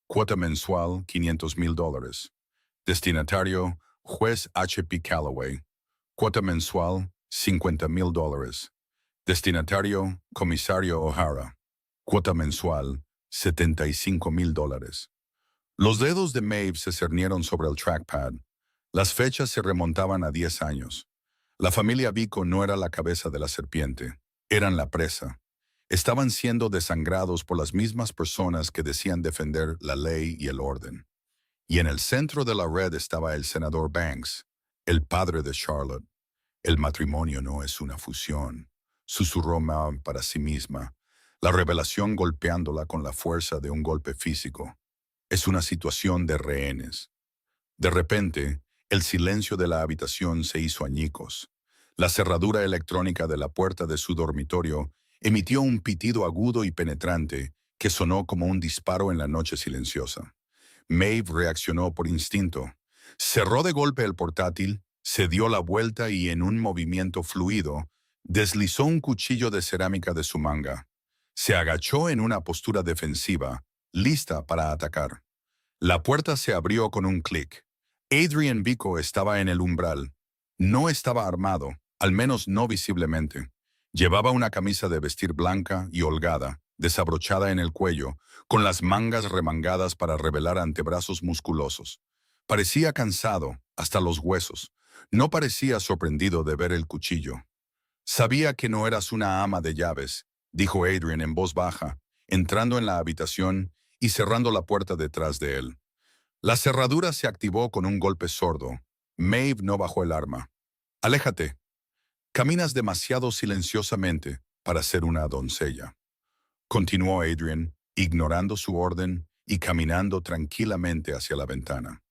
Cuota mensual, $500,000. Destinatario, juez H.P. Calloway. Cuota mensual, $50,000. Destinatario, comisario O'Hara. Cuota mensual, $75,000. Los dedos de Maeve se cernieron sobre el trackpad. Las fechas se remontaban a 10 años. La familia Vico no era la cabeza de la serpiente, eran la presa. Estaban siendo desangrados por las mismas personas que decían defender la ley y el orden. Y en el centro de la red estaba el senador Banks, el padre de Charlotte. El matrimonio no es una fusión, susurró Maeve para sí misma, la revelación golpeándola con la fuerza de un golpe físico. Es una situación de rehenes. De repente, el silencio de la habitación se hizo añicos. La cerradura electrónica de la puerta de su dormitorio emitió un pitido agudo y penetrante que sonó como un disparo en la noche silenciosa. Maeve reaccionó por instinto. Cerró de golpe el portátil, se dio la vuelta y en un movimiento fluido, deslizó un cuchillo de cerámica de su manga. Se agachó en una postura defensiva, lista para atacar. La puerta se abrió con un clic. Adrian Vico estaba en el umbral. No estaba armado, al menos no visiblemente. Llevaba una camisa de vestir blanca y holgada, desabrochada en el cuello, con las mangas remangadas para revelar antebrazos musculosos. Parecía cansado, hasta los huesos. No parecía sorprendido de ver el cuchillo. Sabía que no eras una ama de llaves, dijo Adrian en voz baja, entrando en la habitación y cerrando la puerta detrás de él. La cerradura se activó con un golpe sordo. Maeve no bajó el arma. Aléjate. Caminas demasiado silenciosamente para ser una doncella. Continuó Adrian, ignorando su orden y caminando tranquilamente hacia la ventana.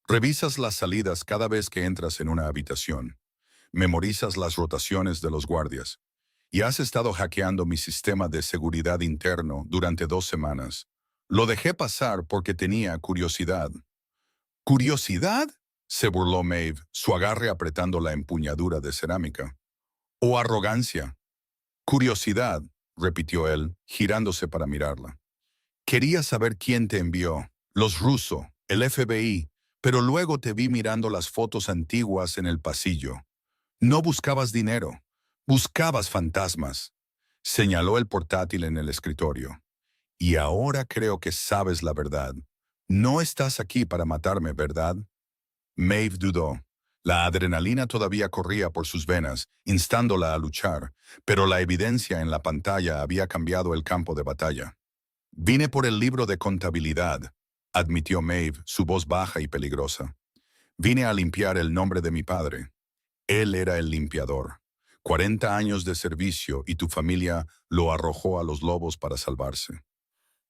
Revisas las salidas cada vez que entras en una habitación. Memorizas las rotaciones de los guardias. Y has estado hackeando mi sistema de seguridad interno durante 2 semanas. Lo dejé pasar porque tenía curiosidad. ¿Curiosidad? Se burló Maeve, su agarre apretando la empuñadura de cerámica. ¿O arrogancia? Curiosidad, repitió él, girándose para mirarla. Quería saber quién te envió, los rusos, el FBI, pero luego te vi mirando las fotos antiguas en el pasillo. No buscabas dinero, buscabas fantasmas. Señaló el portátil en el escritorio. Y ahora creo que sabes la verdad. No estás aquí para matarme, ¿verdad? Maeve dudó. La adrenalina todavía corría por sus venas, instándola a luchar, pero la evidencia en la pantalla había cambiado el campo de batalla. Vine por el libro de contabilidad, admitió Maeve, su voz baja y peligrosa. Vine a limpiar el nombre de mi padre. Él era el limpiador. 40 años de servicio y tu familia lo arrojó a los lobos para salvarse.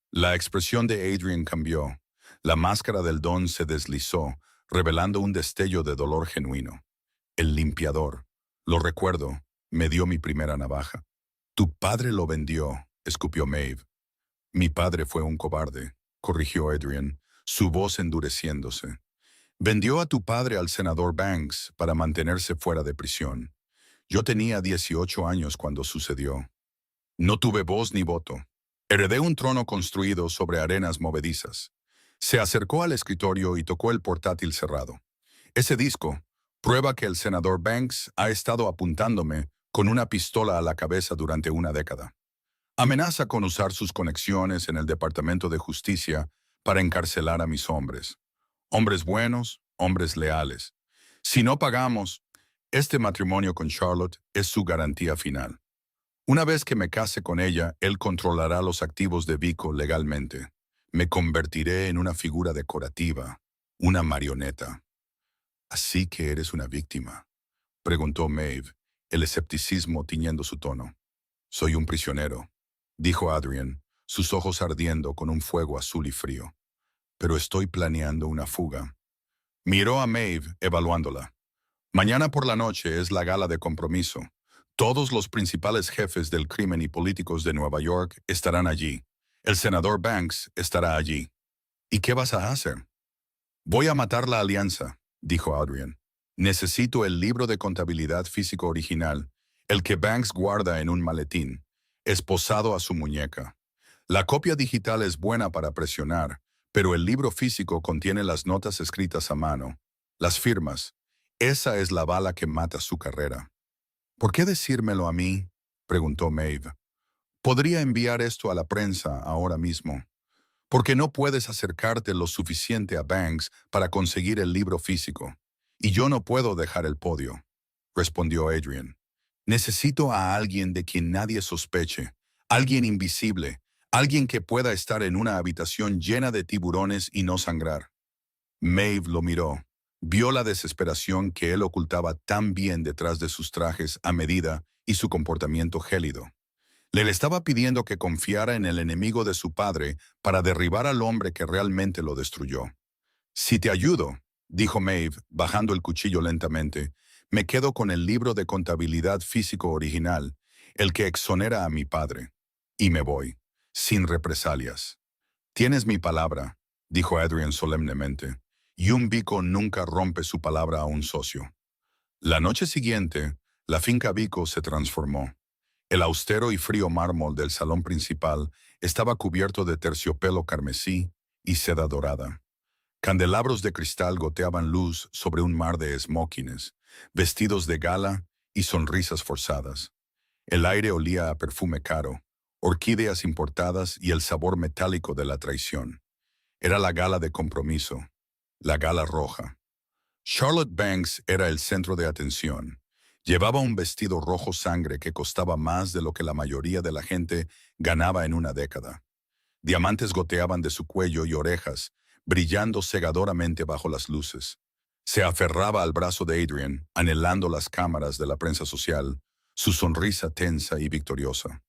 La expresión de Adrian cambió. La máscara del don se deslizó, revelando un destello de dolor genuino. El limpiador. Lo recuerdo. Me dio mi primera navaja. Tu padre lo vendió, escupió Maeve. Mi padre fue un cobarde, corrigió Adrian, su voz endureciéndose. Vendió a tu padre al senador Banks para mantenerse fuera de prisión. Yo tenía 18 años cuando sucedió. No tuve voz ni voto. Heredé un trono construido sobre arenas movedizas. Se acercó al escritorio y tocó el portátil cerrado. Ese disco prueba que el senador Banks ha estado apuntándome con una pistola a la cabeza durante una década. Amenaza con usar sus conexiones en el Departamento de Justicia para encarcelar a mis hombres. Hombres buenos, hombres leales. Si no pagamos, este matrimonio con Charlotte es su garantía final. Una vez que me case con ella, él controlará los activos de Vico legalmente. Me convertiré en una figura decorativa, una marioneta. ¿Así que eres una víctima?, preguntó Maeve, el escepticismo tiñendo su tono. Soy un prisionero, dijo Adrian, sus ojos ardiendo con un fuego azul y frío. Pero estoy planeando una fuga. Miró a Maeve, evaluándola. Mañana por la noche es la gala de compromiso. Todos los principales jefes del crimen y políticos de Nueva York estarán allí. El senador Banks estará allí. ¿Y qué vas a hacer? Voy a matar la alianza, dijo Adrian. Necesito el libro de contabilidad físico original, el que Banks guarda en un maletín, esposado a su muñeca. La copia digital es buena para presionar, pero el libro físico contiene las notas escritas a mano, las firmas. Esa es la bala que mata su carrera. ¿Por qué decírmelo a mí?, preguntó Maeve. Podría enviar esto a la prensa ahora mismo. Porque no puedes acercarte lo suficiente a Banks para conseguir el libro físico. Y yo no puedo dejar el podio, respondió Adrian. Necesito a alguien de quien nadie sospeche, Alguien invisible, alguien que pueda estar en una habitación llena de tiburones y no sangrar. Maeve lo miró. Vio la desesperación que él ocultaba tan bien detrás de sus trajes a medida y su comportamiento gélido. Le estaba pidiendo que confiara en el enemigo de su padre para derribar al hombre que realmente lo destruyó. Si te ayudo, dijo Maeve, bajando el cuchillo lentamente, me quedo con el libro de contabilidad físico original, el que exonera a mi padre. Y me voy, sin represalias. Tienes mi palabra, dijo Adrian solemnemente, y un Vico nunca rompe su palabra a un socio. La noche siguiente, la finca Vico se transformó. El austero y frío mármol del salón principal estaba cubierto de terciopelo carmesí y seda dorada. Candelabros de cristal goteaban luz sobre un mar de esmóquines, vestidos de gala y sonrisas forzadas. El aire olía a perfume caro, orquídeas importadas y el sabor metálico de la traición. Era la gala de compromiso, la gala roja. Charlotte Banks era el centro de atención. Llevaba un vestido rojo sangre que costaba más de lo que la mayoría de la gente ganaba en una década. Diamantes goteaban de su cuello y orejas, brillando cegadoramente bajo las luces. Se aferraba al brazo de Adrian, anhelando las cámaras de la prensa social, su sonrisa tensa y victoriosa.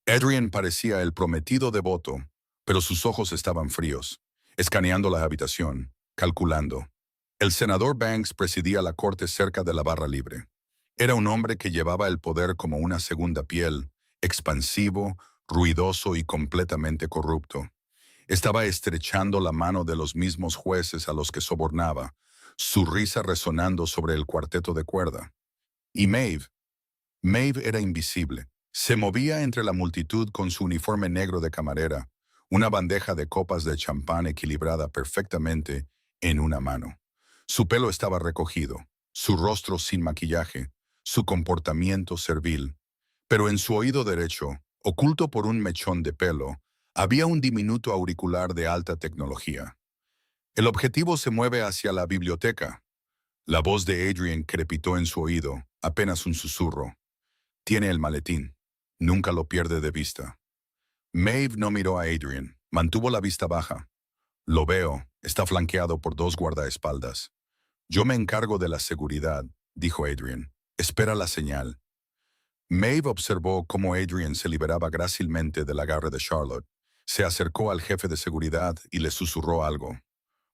Adrian parecía el prometido devoto, pero sus ojos estaban fríos, escaneando la habitación, calculando. El senador Banks presidía la corte cerca de la barra libre. Era un hombre que llevaba el poder como una segunda piel, expansivo, ruidoso y completamente corrupto. Estaba estrechando la mano de los mismos jueces a los que sobornaba, su risa resonando sobre el cuarteto de cuerda. Y Maeve era invisible. Se movía entre la multitud con su uniforme negro de camarera, una bandeja de copas de champán equilibrada perfectamente en una mano. Su pelo estaba recogido, su rostro sin maquillaje, su comportamiento servil. Pero en su oído derecho, oculto por un mechón de pelo, había un diminuto auricular de alta tecnología. El objetivo se mueve hacia la biblioteca. La voz de Adrian crepitó en su oído, apenas un susurro. Tiene el maletín. Nunca lo pierde de vista. Maeve no miró a Adrian. Mantuvo la vista baja. Lo veo. Está flanqueado por dos guardaespaldas. Yo me encargo de la seguridad, dijo Adrian. Espera la señal. Maeve observó cómo Adrian se liberaba grácilmente del agarre de Charlotte. Se acercó al jefe de seguridad y le susurró algo.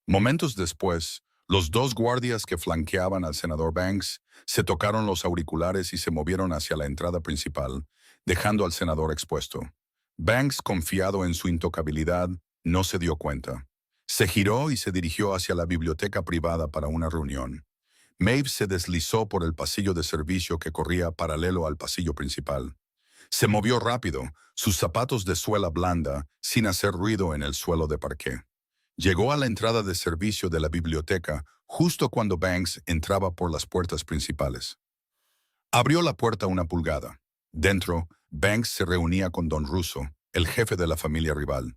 Momentos después, los dos guardias que flanqueaban al senador Banks se tocaron los auriculares y se movieron hacia la entrada principal, dejando al senador expuesto. Banks, confiado en su intocabilidad, no se dio cuenta. Se giró y se dirigió hacia la biblioteca privada para una reunión. Maeve se deslizó por el pasillo de servicio que corría paralelo al pasillo principal. Se movió rápido, sus zapatos de suela blanda, sin hacer ruido en el suelo de parqué. Llegó a la entrada de servicio de la biblioteca justo cuando Banks entraba por las puertas principales. Abrió la puerta una pulgada. Dentro, Banks se reunía con Don Russo, el jefe de la familia rival.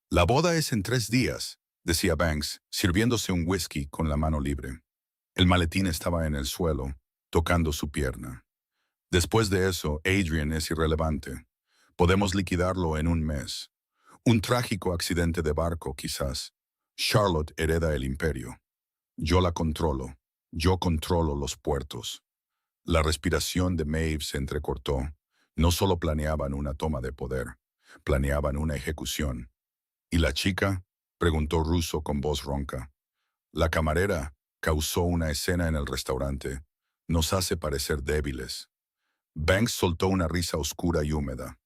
La boda es en 3 días, decía Banks, sirviéndose un whisky con la mano libre. El maletín estaba en el suelo, tocando su pierna. Después de eso, Adrian es irrelevante. Podemos liquidarlo en un mes. Un trágico accidente de barco, quizás. Charlotte hereda el imperio. Yo la controlo. Yo controlo los puertos. La respiración de Maeve se entrecortó. No solo planeaban una toma de poder, planeaban una ejecución. ¿Y la chica? Preguntó Russo con voz ronca. La camarera causó una escena en el restaurante. Nos hace parecer débiles. Banks soltó una risa oscura y húmeda.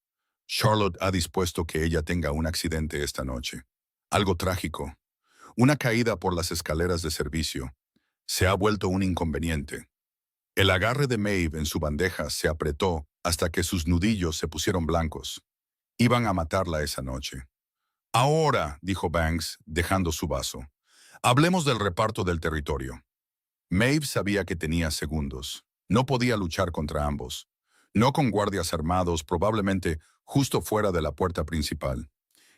Charlotte ha dispuesto que ella tenga un accidente esta noche. Algo trágico. Una caída por las escaleras de servicio. Se ha vuelto un inconveniente. El agarre de Maeve en su bandeja se apretó hasta que sus nudillos se pusieron blancos. Iban a matarla esa noche. Ahora, dijo Banks, dejando su vaso. Hablemos del reparto del territorio. Maeve sabía que tenía segundos. No podía luchar contra ambos. No con guardias armados, probablemente justo fuera de la puerta principal.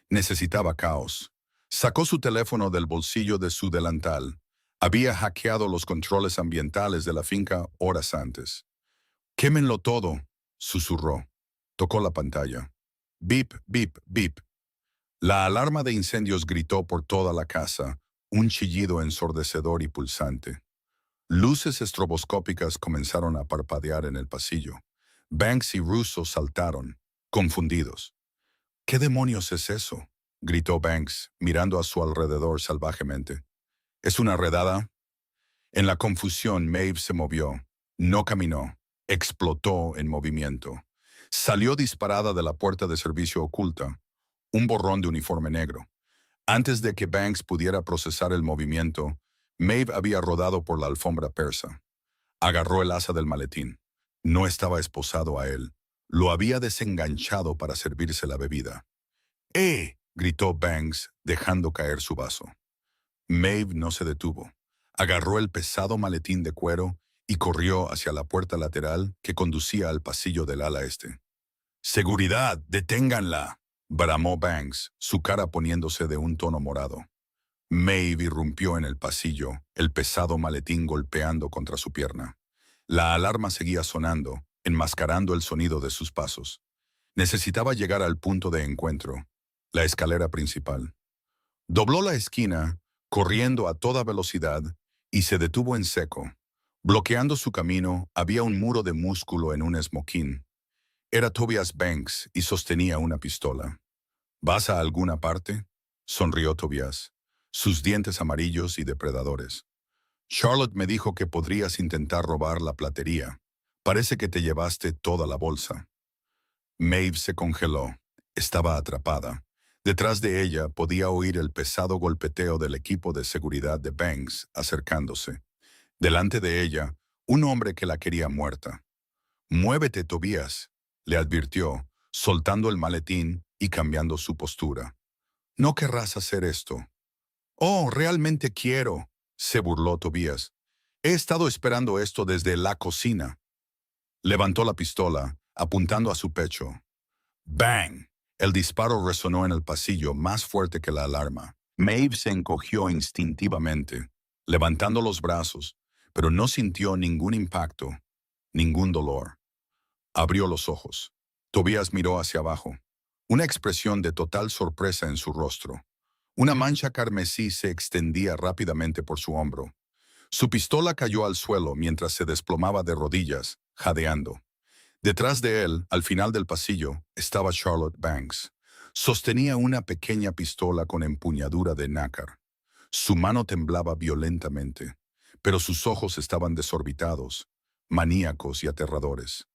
Necesitaba caos. Sacó su teléfono del bolsillo de su delantal. Había hackeado los controles ambientales de la finca horas antes. «Quémenlo todo», susurró. Tocó la pantalla. Bip, bip, bip. La alarma de incendios gritó por toda la casa, un chillido ensordecedor y pulsante. Luces estroboscópicas comenzaron a parpadear en el pasillo. Banks y Russo saltaron, confundidos. ¿Qué demonios es eso?, gritó Banks, mirando a su alrededor salvajemente. ¿Es una redada? En la confusión, Maeve se movió. No caminó. Explotó en movimiento. Salió disparada de la puerta de servicio oculta, un borrón de uniforme negro. Antes de que Banks pudiera procesar el movimiento, Maeve había rodado por la alfombra persa. Agarró el asa del maletín. No estaba esposado a él. Lo había desenganchado para servirse la bebida. ¡Eh!, gritó Banks, dejando caer su vaso. Maeve no se detuvo. Agarró el pesado maletín de cuero y corrió hacia la puerta lateral que conducía al pasillo del ala este. ¡Seguridad! ¡Deténganla!, bramó Banks, su cara poniéndose de un tono morado. Maeve irrumpió en el pasillo, el pesado maletín golpeando contra su pierna. La alarma seguía sonando, enmascarando el sonido de sus pasos. Necesitaba llegar al punto de encuentro, la escalera principal. Dobló la esquina, corriendo a toda velocidad, y se detuvo en seco. Bloqueando su camino había un muro de músculo en un esmoquín. Era Tobias Banks y sostenía una pistola. ¿Vas a alguna parte?, sonrió Tobias, sus dientes amarillos y depredadores. Charlotte me dijo que podrías intentar robar la platería. Parece que te llevaste toda la bolsa. Maeve se congeló. Estaba atrapada. Detrás de ella podía oír el pesado golpeteo del equipo de seguridad de Banks acercándose. Delante de ella, un hombre que la quería muerta. «Muévete, Tobias», le advirtió, soltando el maletín y cambiando su postura. «No querrás hacer esto». «Oh, realmente quiero», se burló Tobias. «He estado esperando esto desde la cocina». Levantó la pistola, apuntando a su pecho. ¡Bang! El disparo resonó en el pasillo más fuerte que la alarma. Maeve se encogió instintivamente, levantando los brazos, pero no sintió ningún impacto, ningún dolor. Abrió los ojos. Tobias miró hacia abajo. Una expresión de total sorpresa en su rostro. Una mancha carmesí se extendía rápidamente por su hombro. Su pistola cayó al suelo mientras se desplomaba de rodillas, jadeando. Detrás de él, al final del pasillo, estaba Charlotte Banks. Sostenía una pequeña pistola con empuñadura de nácar. Su mano temblaba violentamente, pero sus ojos estaban desorbitados, maníacos y aterradores.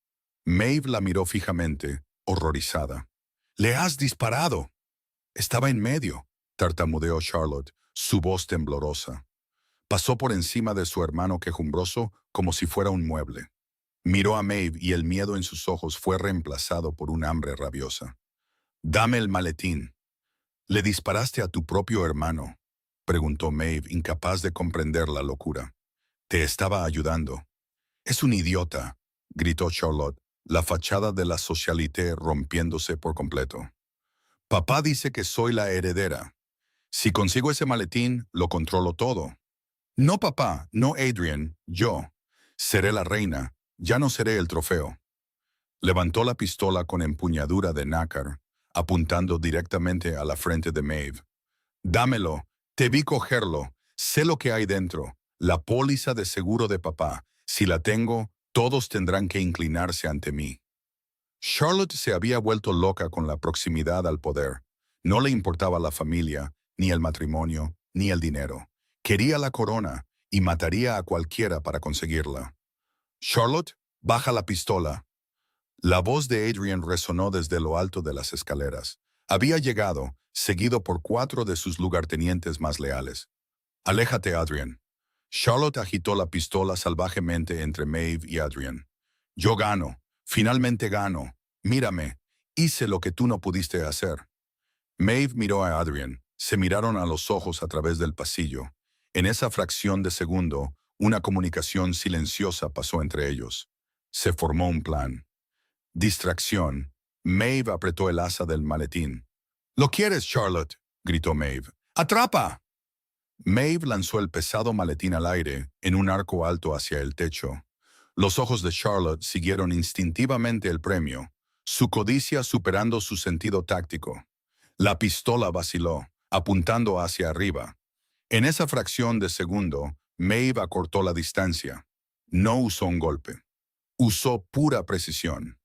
Maeve la miró fijamente, horrorizada. «¡Le has disparado!». «Estaba en medio», tartamudeó Charlotte, su voz temblorosa. Pasó por encima de su hermano quejumbroso como si fuera un mueble. Miró a Maeve y el miedo en sus ojos fue reemplazado por un hambre rabiosa. «Dame el maletín». «¿Le disparaste a tu propio hermano?», preguntó Maeve, incapaz de comprender la locura. «Te estaba ayudando». «Es un idiota», gritó Charlotte, la fachada de la socialité rompiéndose por completo. «Papá dice que soy la heredera. Si consigo ese maletín, lo controlo todo». «No, papá, no, Adrian, yo. Seré la reina. Ya no seré el trofeo». Levantó la pistola con empuñadura de nácar, apuntando directamente a la frente de Maeve. «Dámelo. Te vi cogerlo. Sé lo que hay dentro. La póliza de seguro de papá. Si la tengo, todos tendrán que inclinarse ante mí». Charlotte se había vuelto loca con la proximidad al poder. No le importaba la familia, ni el matrimonio, ni el dinero. Quería la corona y mataría a cualquiera para conseguirla. «Charlotte, baja la pistola». La voz de Adrian resonó desde lo alto de las escaleras. Había llegado, seguido por 4 de sus lugartenientes más leales. «Aléjate, Adrian». Charlotte agitó la pistola salvajemente entre Maeve y Adrian. «Yo gano. Finalmente gano. Mírame. Hice lo que tú no pudiste hacer». Maeve miró a Adrian. Se miraron a los ojos a través del pasillo. En esa fracción de segundo, una comunicación silenciosa pasó entre ellos. Se formó un plan. Distracción. Maeve apretó el asa del maletín. «¿Lo quieres, Charlotte?», gritó Maeve. «¡Atrapa!». Maeve lanzó el pesado maletín al aire, en un arco alto hacia el techo. Los ojos de Charlotte siguieron instintivamente el premio. su codicia superando su sentido táctico. La pistola vaciló, apuntando hacia arriba. En esa fracción de segundo, Maeve acortó la distancia. No usó un golpe. Usó pura precisión.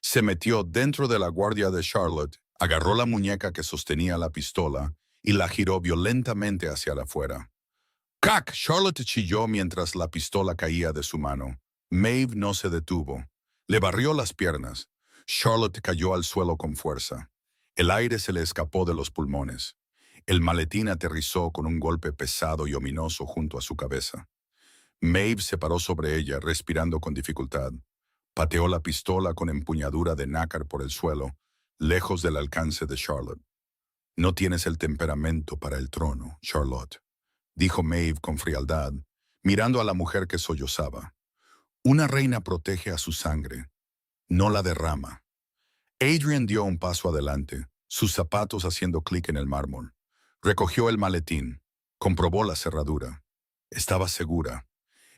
Se metió dentro de la guardia de Charlotte, agarró la muñeca que sostenía la pistola y la giró violentamente hacia afuera. ¡Cac! Charlotte chilló mientras la pistola caía de su mano. Maeve no se detuvo. Le barrió las piernas. Charlotte cayó al suelo con fuerza. El aire se le escapó de los pulmones. El maletín aterrizó con un golpe pesado y ominoso junto a su cabeza. Maeve se paró sobre ella, respirando con dificultad. Pateó la pistola con empuñadura de nácar por el suelo, lejos del alcance de Charlotte. No tienes el temperamento para el trono, Charlotte, dijo Maeve con frialdad, mirando a la mujer que sollozaba. Una reina protege a su sangre, no la derrama. Adrian dio un paso adelante, sus zapatos haciendo clic en el mármol. Recogió el maletín, comprobó la cerradura. Estaba segura.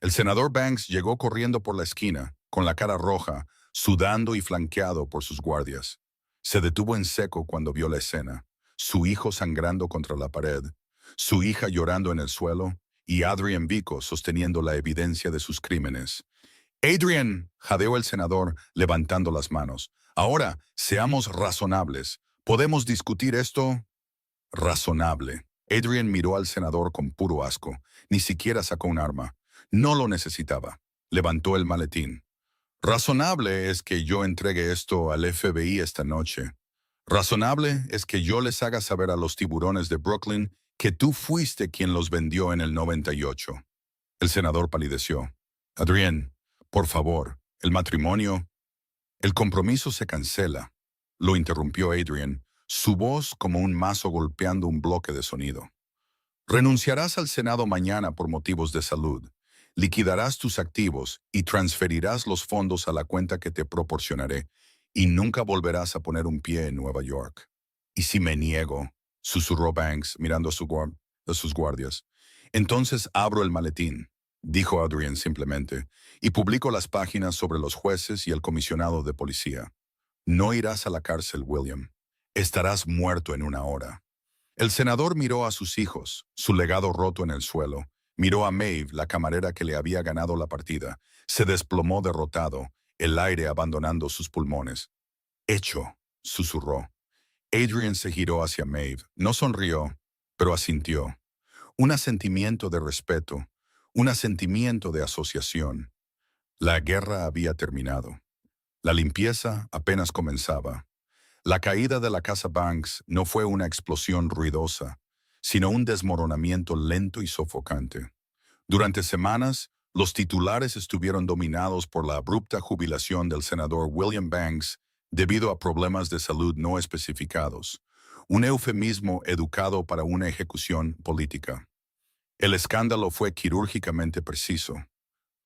El senador Banks llegó corriendo por la esquina, con la cara roja, sudando y flanqueado por sus guardias. Se detuvo en seco cuando vio la escena, su hijo sangrando contra la pared, su hija llorando en el suelo y Adrian Vico sosteniendo la evidencia de sus crímenes. Adrian, jadeó el senador, levantando las manos. Ahora, seamos razonables. ¿Podemos discutir esto? Razonable. Adrian miró al senador con puro asco. Ni siquiera sacó un arma. No lo necesitaba. Levantó el maletín. Razonable es que yo entregue esto al FBI esta noche. Razonable es que yo les haga saber a los tiburones de Brooklyn que tú fuiste quien los vendió en el 98. El senador palideció. Adrian, por favor, el matrimonio. El compromiso se cancela, lo interrumpió Adrian, su voz como un mazo golpeando un bloque de sonido. Renunciarás al Senado mañana por motivos de salud. Liquidarás tus activos y transferirás los fondos a la cuenta que te proporcionaré y nunca volverás a poner un pie en Nueva York. ¿Y si me niego? Susurró Banks mirando a sus guardias. Entonces abro el maletín, dijo Adrian simplemente, y publico las páginas sobre los jueces y el comisionado de policía. No irás a la cárcel, William. Estarás muerto en una hora. El senador miró a sus hijos, su legado roto en el suelo. Miró a Maeve, la camarera que le había ganado la partida. Se desplomó derrotado, el aire abandonando sus pulmones. Hecho, susurró. Adrian se giró hacia Maeve. No sonrió, pero asintió. Un asentimiento de respeto, un asentimiento de asociación. La guerra había terminado. La limpieza apenas comenzaba. La caída de la casa Banks no fue una explosión ruidosa, sino un desmoronamiento lento y sofocante. Durante semanas, los titulares estuvieron dominados por la abrupta jubilación del senador William Banks debido a problemas de salud no especificados, un eufemismo educado para una ejecución política. El escándalo fue quirúrgicamente preciso.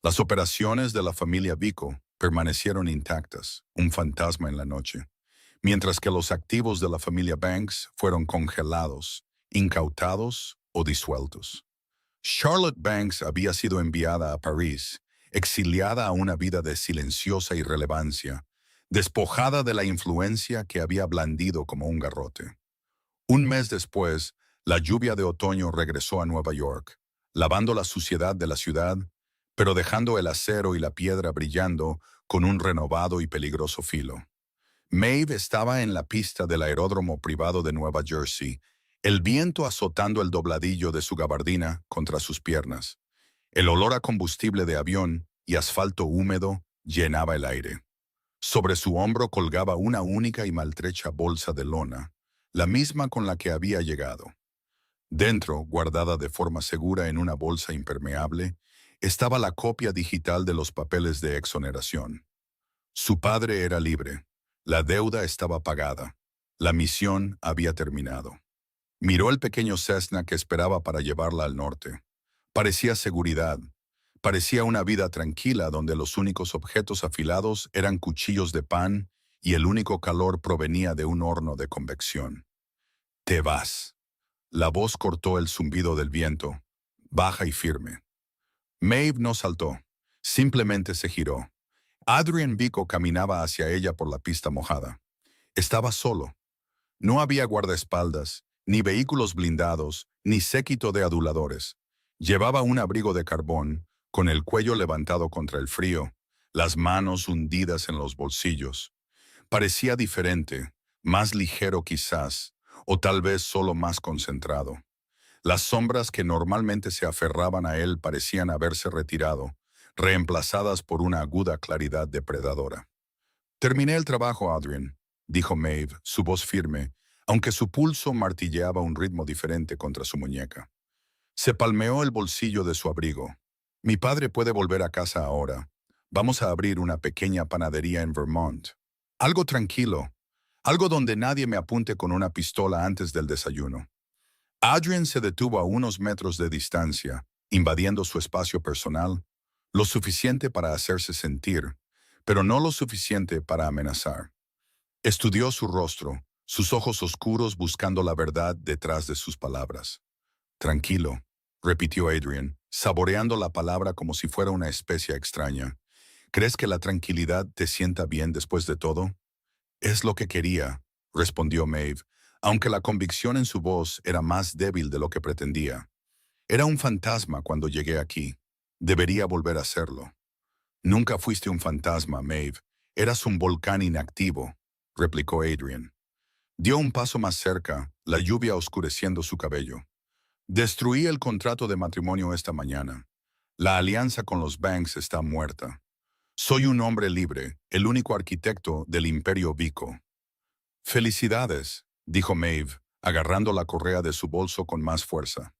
Las operaciones de la familia Vico permanecieron intactas, un fantasma en la noche, mientras que los activos de la familia Banks fueron congelados, incautados o disueltos. Charlotte Banks había sido enviada a París, exiliada a una vida de silenciosa irrelevancia, despojada de la influencia que había blandido como un garrote. Un mes después, la lluvia de otoño regresó a Nueva York, lavando la suciedad de la ciudad, pero dejando el acero y la piedra brillando con un renovado y peligroso filo. Maeve estaba en la pista del aeródromo privado de Nueva Jersey, el viento azotando el dobladillo de su gabardina contra sus piernas. El olor a combustible de avión y asfalto húmedo llenaba el aire. Sobre su hombro colgaba una única y maltrecha bolsa de lona, la misma con la que había llegado. Dentro, guardada de forma segura en una bolsa impermeable, estaba la copia digital de los papeles de exoneración. Su padre era libre. La deuda estaba pagada. La misión había terminado. Miró el pequeño Cessna que esperaba para llevarla al norte. Parecía seguridad. Parecía una vida tranquila donde los únicos objetos afilados eran cuchillos de pan y el único calor provenía de un horno de convección. «Te vas». La voz cortó el zumbido del viento, baja y firme. Maeve no saltó, simplemente se giró. Adrian Vico caminaba hacia ella por la pista mojada. Estaba solo. No había guardaespaldas, ni vehículos blindados, ni séquito de aduladores. Llevaba un abrigo de carbón, con el cuello levantado contra el frío, las manos hundidas en los bolsillos. Parecía diferente, más ligero quizás, o tal vez solo más concentrado. Las sombras que normalmente se aferraban a él parecían haberse retirado, reemplazadas por una aguda claridad depredadora. Terminé el trabajo, Adrian, dijo Maeve, su voz firme, aunque su pulso martilleaba un ritmo diferente contra su muñeca. Se palmeó el bolsillo de su abrigo. Mi padre puede volver a casa ahora. Vamos a abrir una pequeña panadería en Vermont. Algo tranquilo, algo donde nadie me apunte con una pistola antes del desayuno. Adrian se detuvo a unos metros de distancia, invadiendo su espacio personal, lo suficiente para hacerse sentir, pero no lo suficiente para amenazar. Estudió su rostro, sus ojos oscuros buscando la verdad detrás de sus palabras. Tranquilo, repitió Adrian, saboreando la palabra como si fuera una especia extraña. ¿Crees que la tranquilidad te sienta bien después de todo? Es lo que quería, respondió Maeve, aunque la convicción en su voz era más débil de lo que pretendía. Era un fantasma cuando llegué aquí. Debería volver a serlo. Nunca fuiste un fantasma, Maeve. Eras un volcán inactivo, replicó Adrian. Dio un paso más cerca, la lluvia oscureciendo su cabello. Destruí el contrato de matrimonio esta mañana. La alianza con los Banks está muerta. Soy un hombre libre, el único arquitecto del Imperio Vico. Felicidades, dijo Maeve, agarrando la correa de su bolso con más fuerza.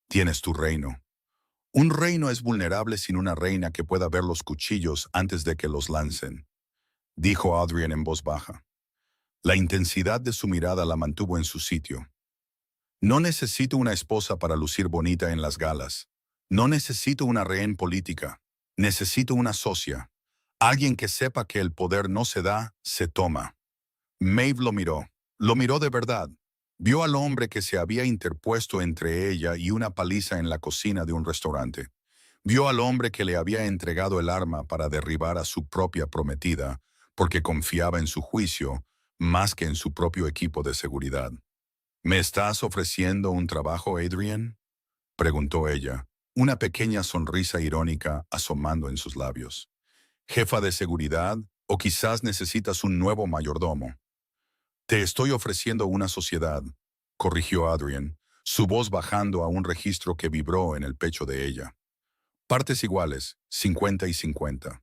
Tienes tu reino. Un reino es vulnerable sin una reina que pueda ver los cuchillos antes de que los lancen, dijo Adrian en voz baja. La intensidad de su mirada la mantuvo en su sitio. No necesito una esposa para lucir bonita en las galas. No necesito una rehén política. Necesito una socia. Alguien que sepa que el poder no se da, se toma. Maeve lo miró. Lo miró de verdad. Vio al hombre que se había interpuesto entre ella y una paliza en la cocina de un restaurante. Vio al hombre que le había entregado el arma para derribar a su propia prometida, porque confiaba en su juicio más que en su propio equipo de seguridad. ¿Me estás ofreciendo un trabajo, Adrian?, preguntó ella, una pequeña sonrisa irónica asomando en sus labios. ¿Jefa de seguridad o quizás necesitas un nuevo mayordomo? Te estoy ofreciendo una sociedad, corrigió Adrian, su voz bajando a un registro que vibró en el pecho de ella. Partes iguales, 50 y 50.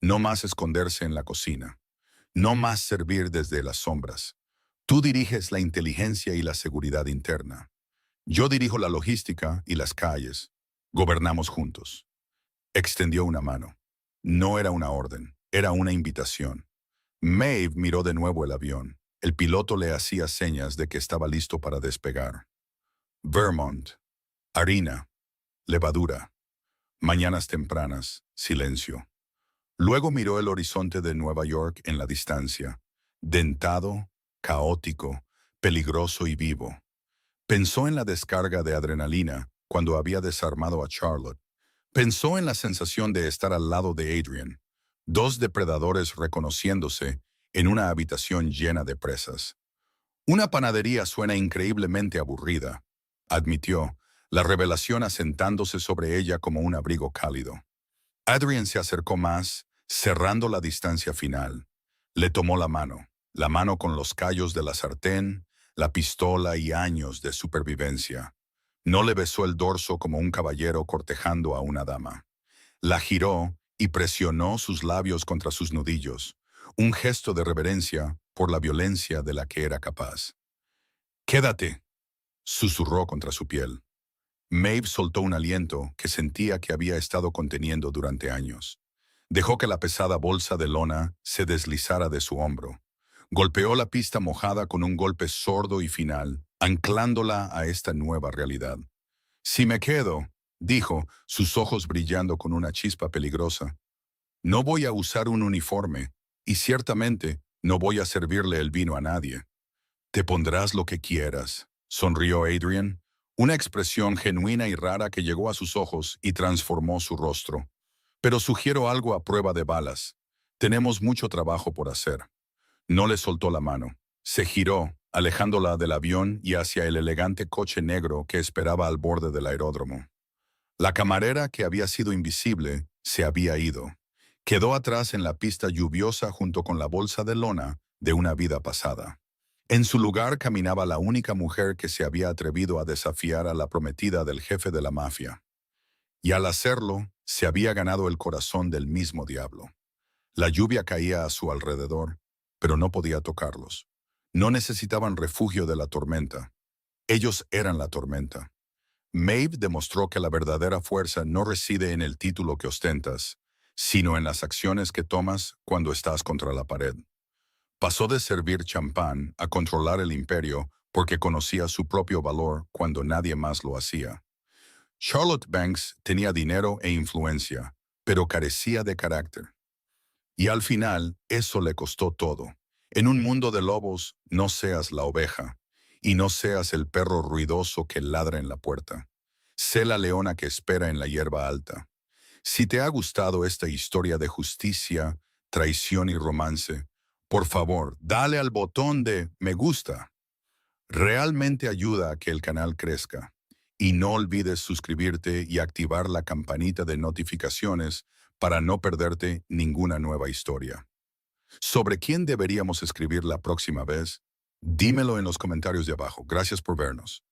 No más esconderse en la cocina. No más servir desde las sombras. Tú diriges la inteligencia y la seguridad interna. Yo dirijo la logística y las calles. Gobernamos juntos. Extendió una mano. No era una orden, era una invitación. Maeve miró de nuevo el avión. El piloto le hacía señas de que estaba listo para despegar. Vermont. Harina. Levadura. Mañanas tempranas. Silencio. Luego miró el horizonte de Nueva York en la distancia. Dentado, caótico, peligroso y vivo. Pensó en la descarga de adrenalina cuando había desarmado a Charlotte. Pensó en la sensación de estar al lado de Adrian, dos depredadores reconociéndose en una habitación llena de presas. Una panadería suena increíblemente aburrida, admitió, la revelación asentándose sobre ella como un abrigo cálido. Adrian se acercó más, cerrando la distancia final. Le tomó la mano con los callos de la sartén, la pistola y años de supervivencia. No le besó el dorso como un caballero cortejando a una dama. La giró y presionó sus labios contra sus nudillos, un gesto de reverencia por la violencia de la que era capaz. «Quédate», susurró contra su piel. Maeve soltó un aliento que sentía que había estado conteniendo durante años. Dejó que la pesada bolsa de lona se deslizara de su hombro. Golpeó la pista mojada con un golpe sordo y final, anclándola a esta nueva realidad. «Si me quedo», dijo, sus ojos brillando con una chispa peligrosa, «no voy a usar un uniforme, y ciertamente no voy a servirle el vino a nadie». «Te pondrás lo que quieras», sonrió Adrian, una expresión genuina y rara que llegó a sus ojos y transformó su rostro. «Pero sugiero algo a prueba de balas. Tenemos mucho trabajo por hacer. No le soltó la mano. Se giró, alejándola del avión y hacia el elegante coche negro que esperaba al borde del aeródromo. La camarera, que había sido invisible, se había ido. Quedó atrás en la pista lluviosa junto con la bolsa de lona de una vida pasada. En su lugar caminaba la única mujer que se había atrevido a desafiar a la prometida del jefe de la mafia. Y al hacerlo, se había ganado el corazón del mismo diablo. La lluvia caía a su alrededor, pero no podía tocarlos. No necesitaban refugio de la tormenta. Ellos eran la tormenta. Maeve demostró que la verdadera fuerza no reside en el título que ostentas, sino en las acciones que tomas cuando estás contra la pared. Pasó de servir champán a controlar el imperio porque conocía su propio valor cuando nadie más lo hacía. Charlotte Banks tenía dinero e influencia, pero carecía de carácter. Y al final, eso le costó todo. En un mundo de lobos, no seas la oveja, y no seas el perro ruidoso que ladra en la puerta. Sé la leona que espera en la hierba alta. Si te ha gustado esta historia de justicia, traición y romance, por favor, dale al botón de me gusta. Realmente ayuda a que el canal crezca. Y no olvides suscribirte y activar la campanita de notificaciones para no perderte ninguna nueva historia. ¿Sobre quién deberíamos escribir la próxima vez? Dímelo en los comentarios de abajo. Gracias por vernos.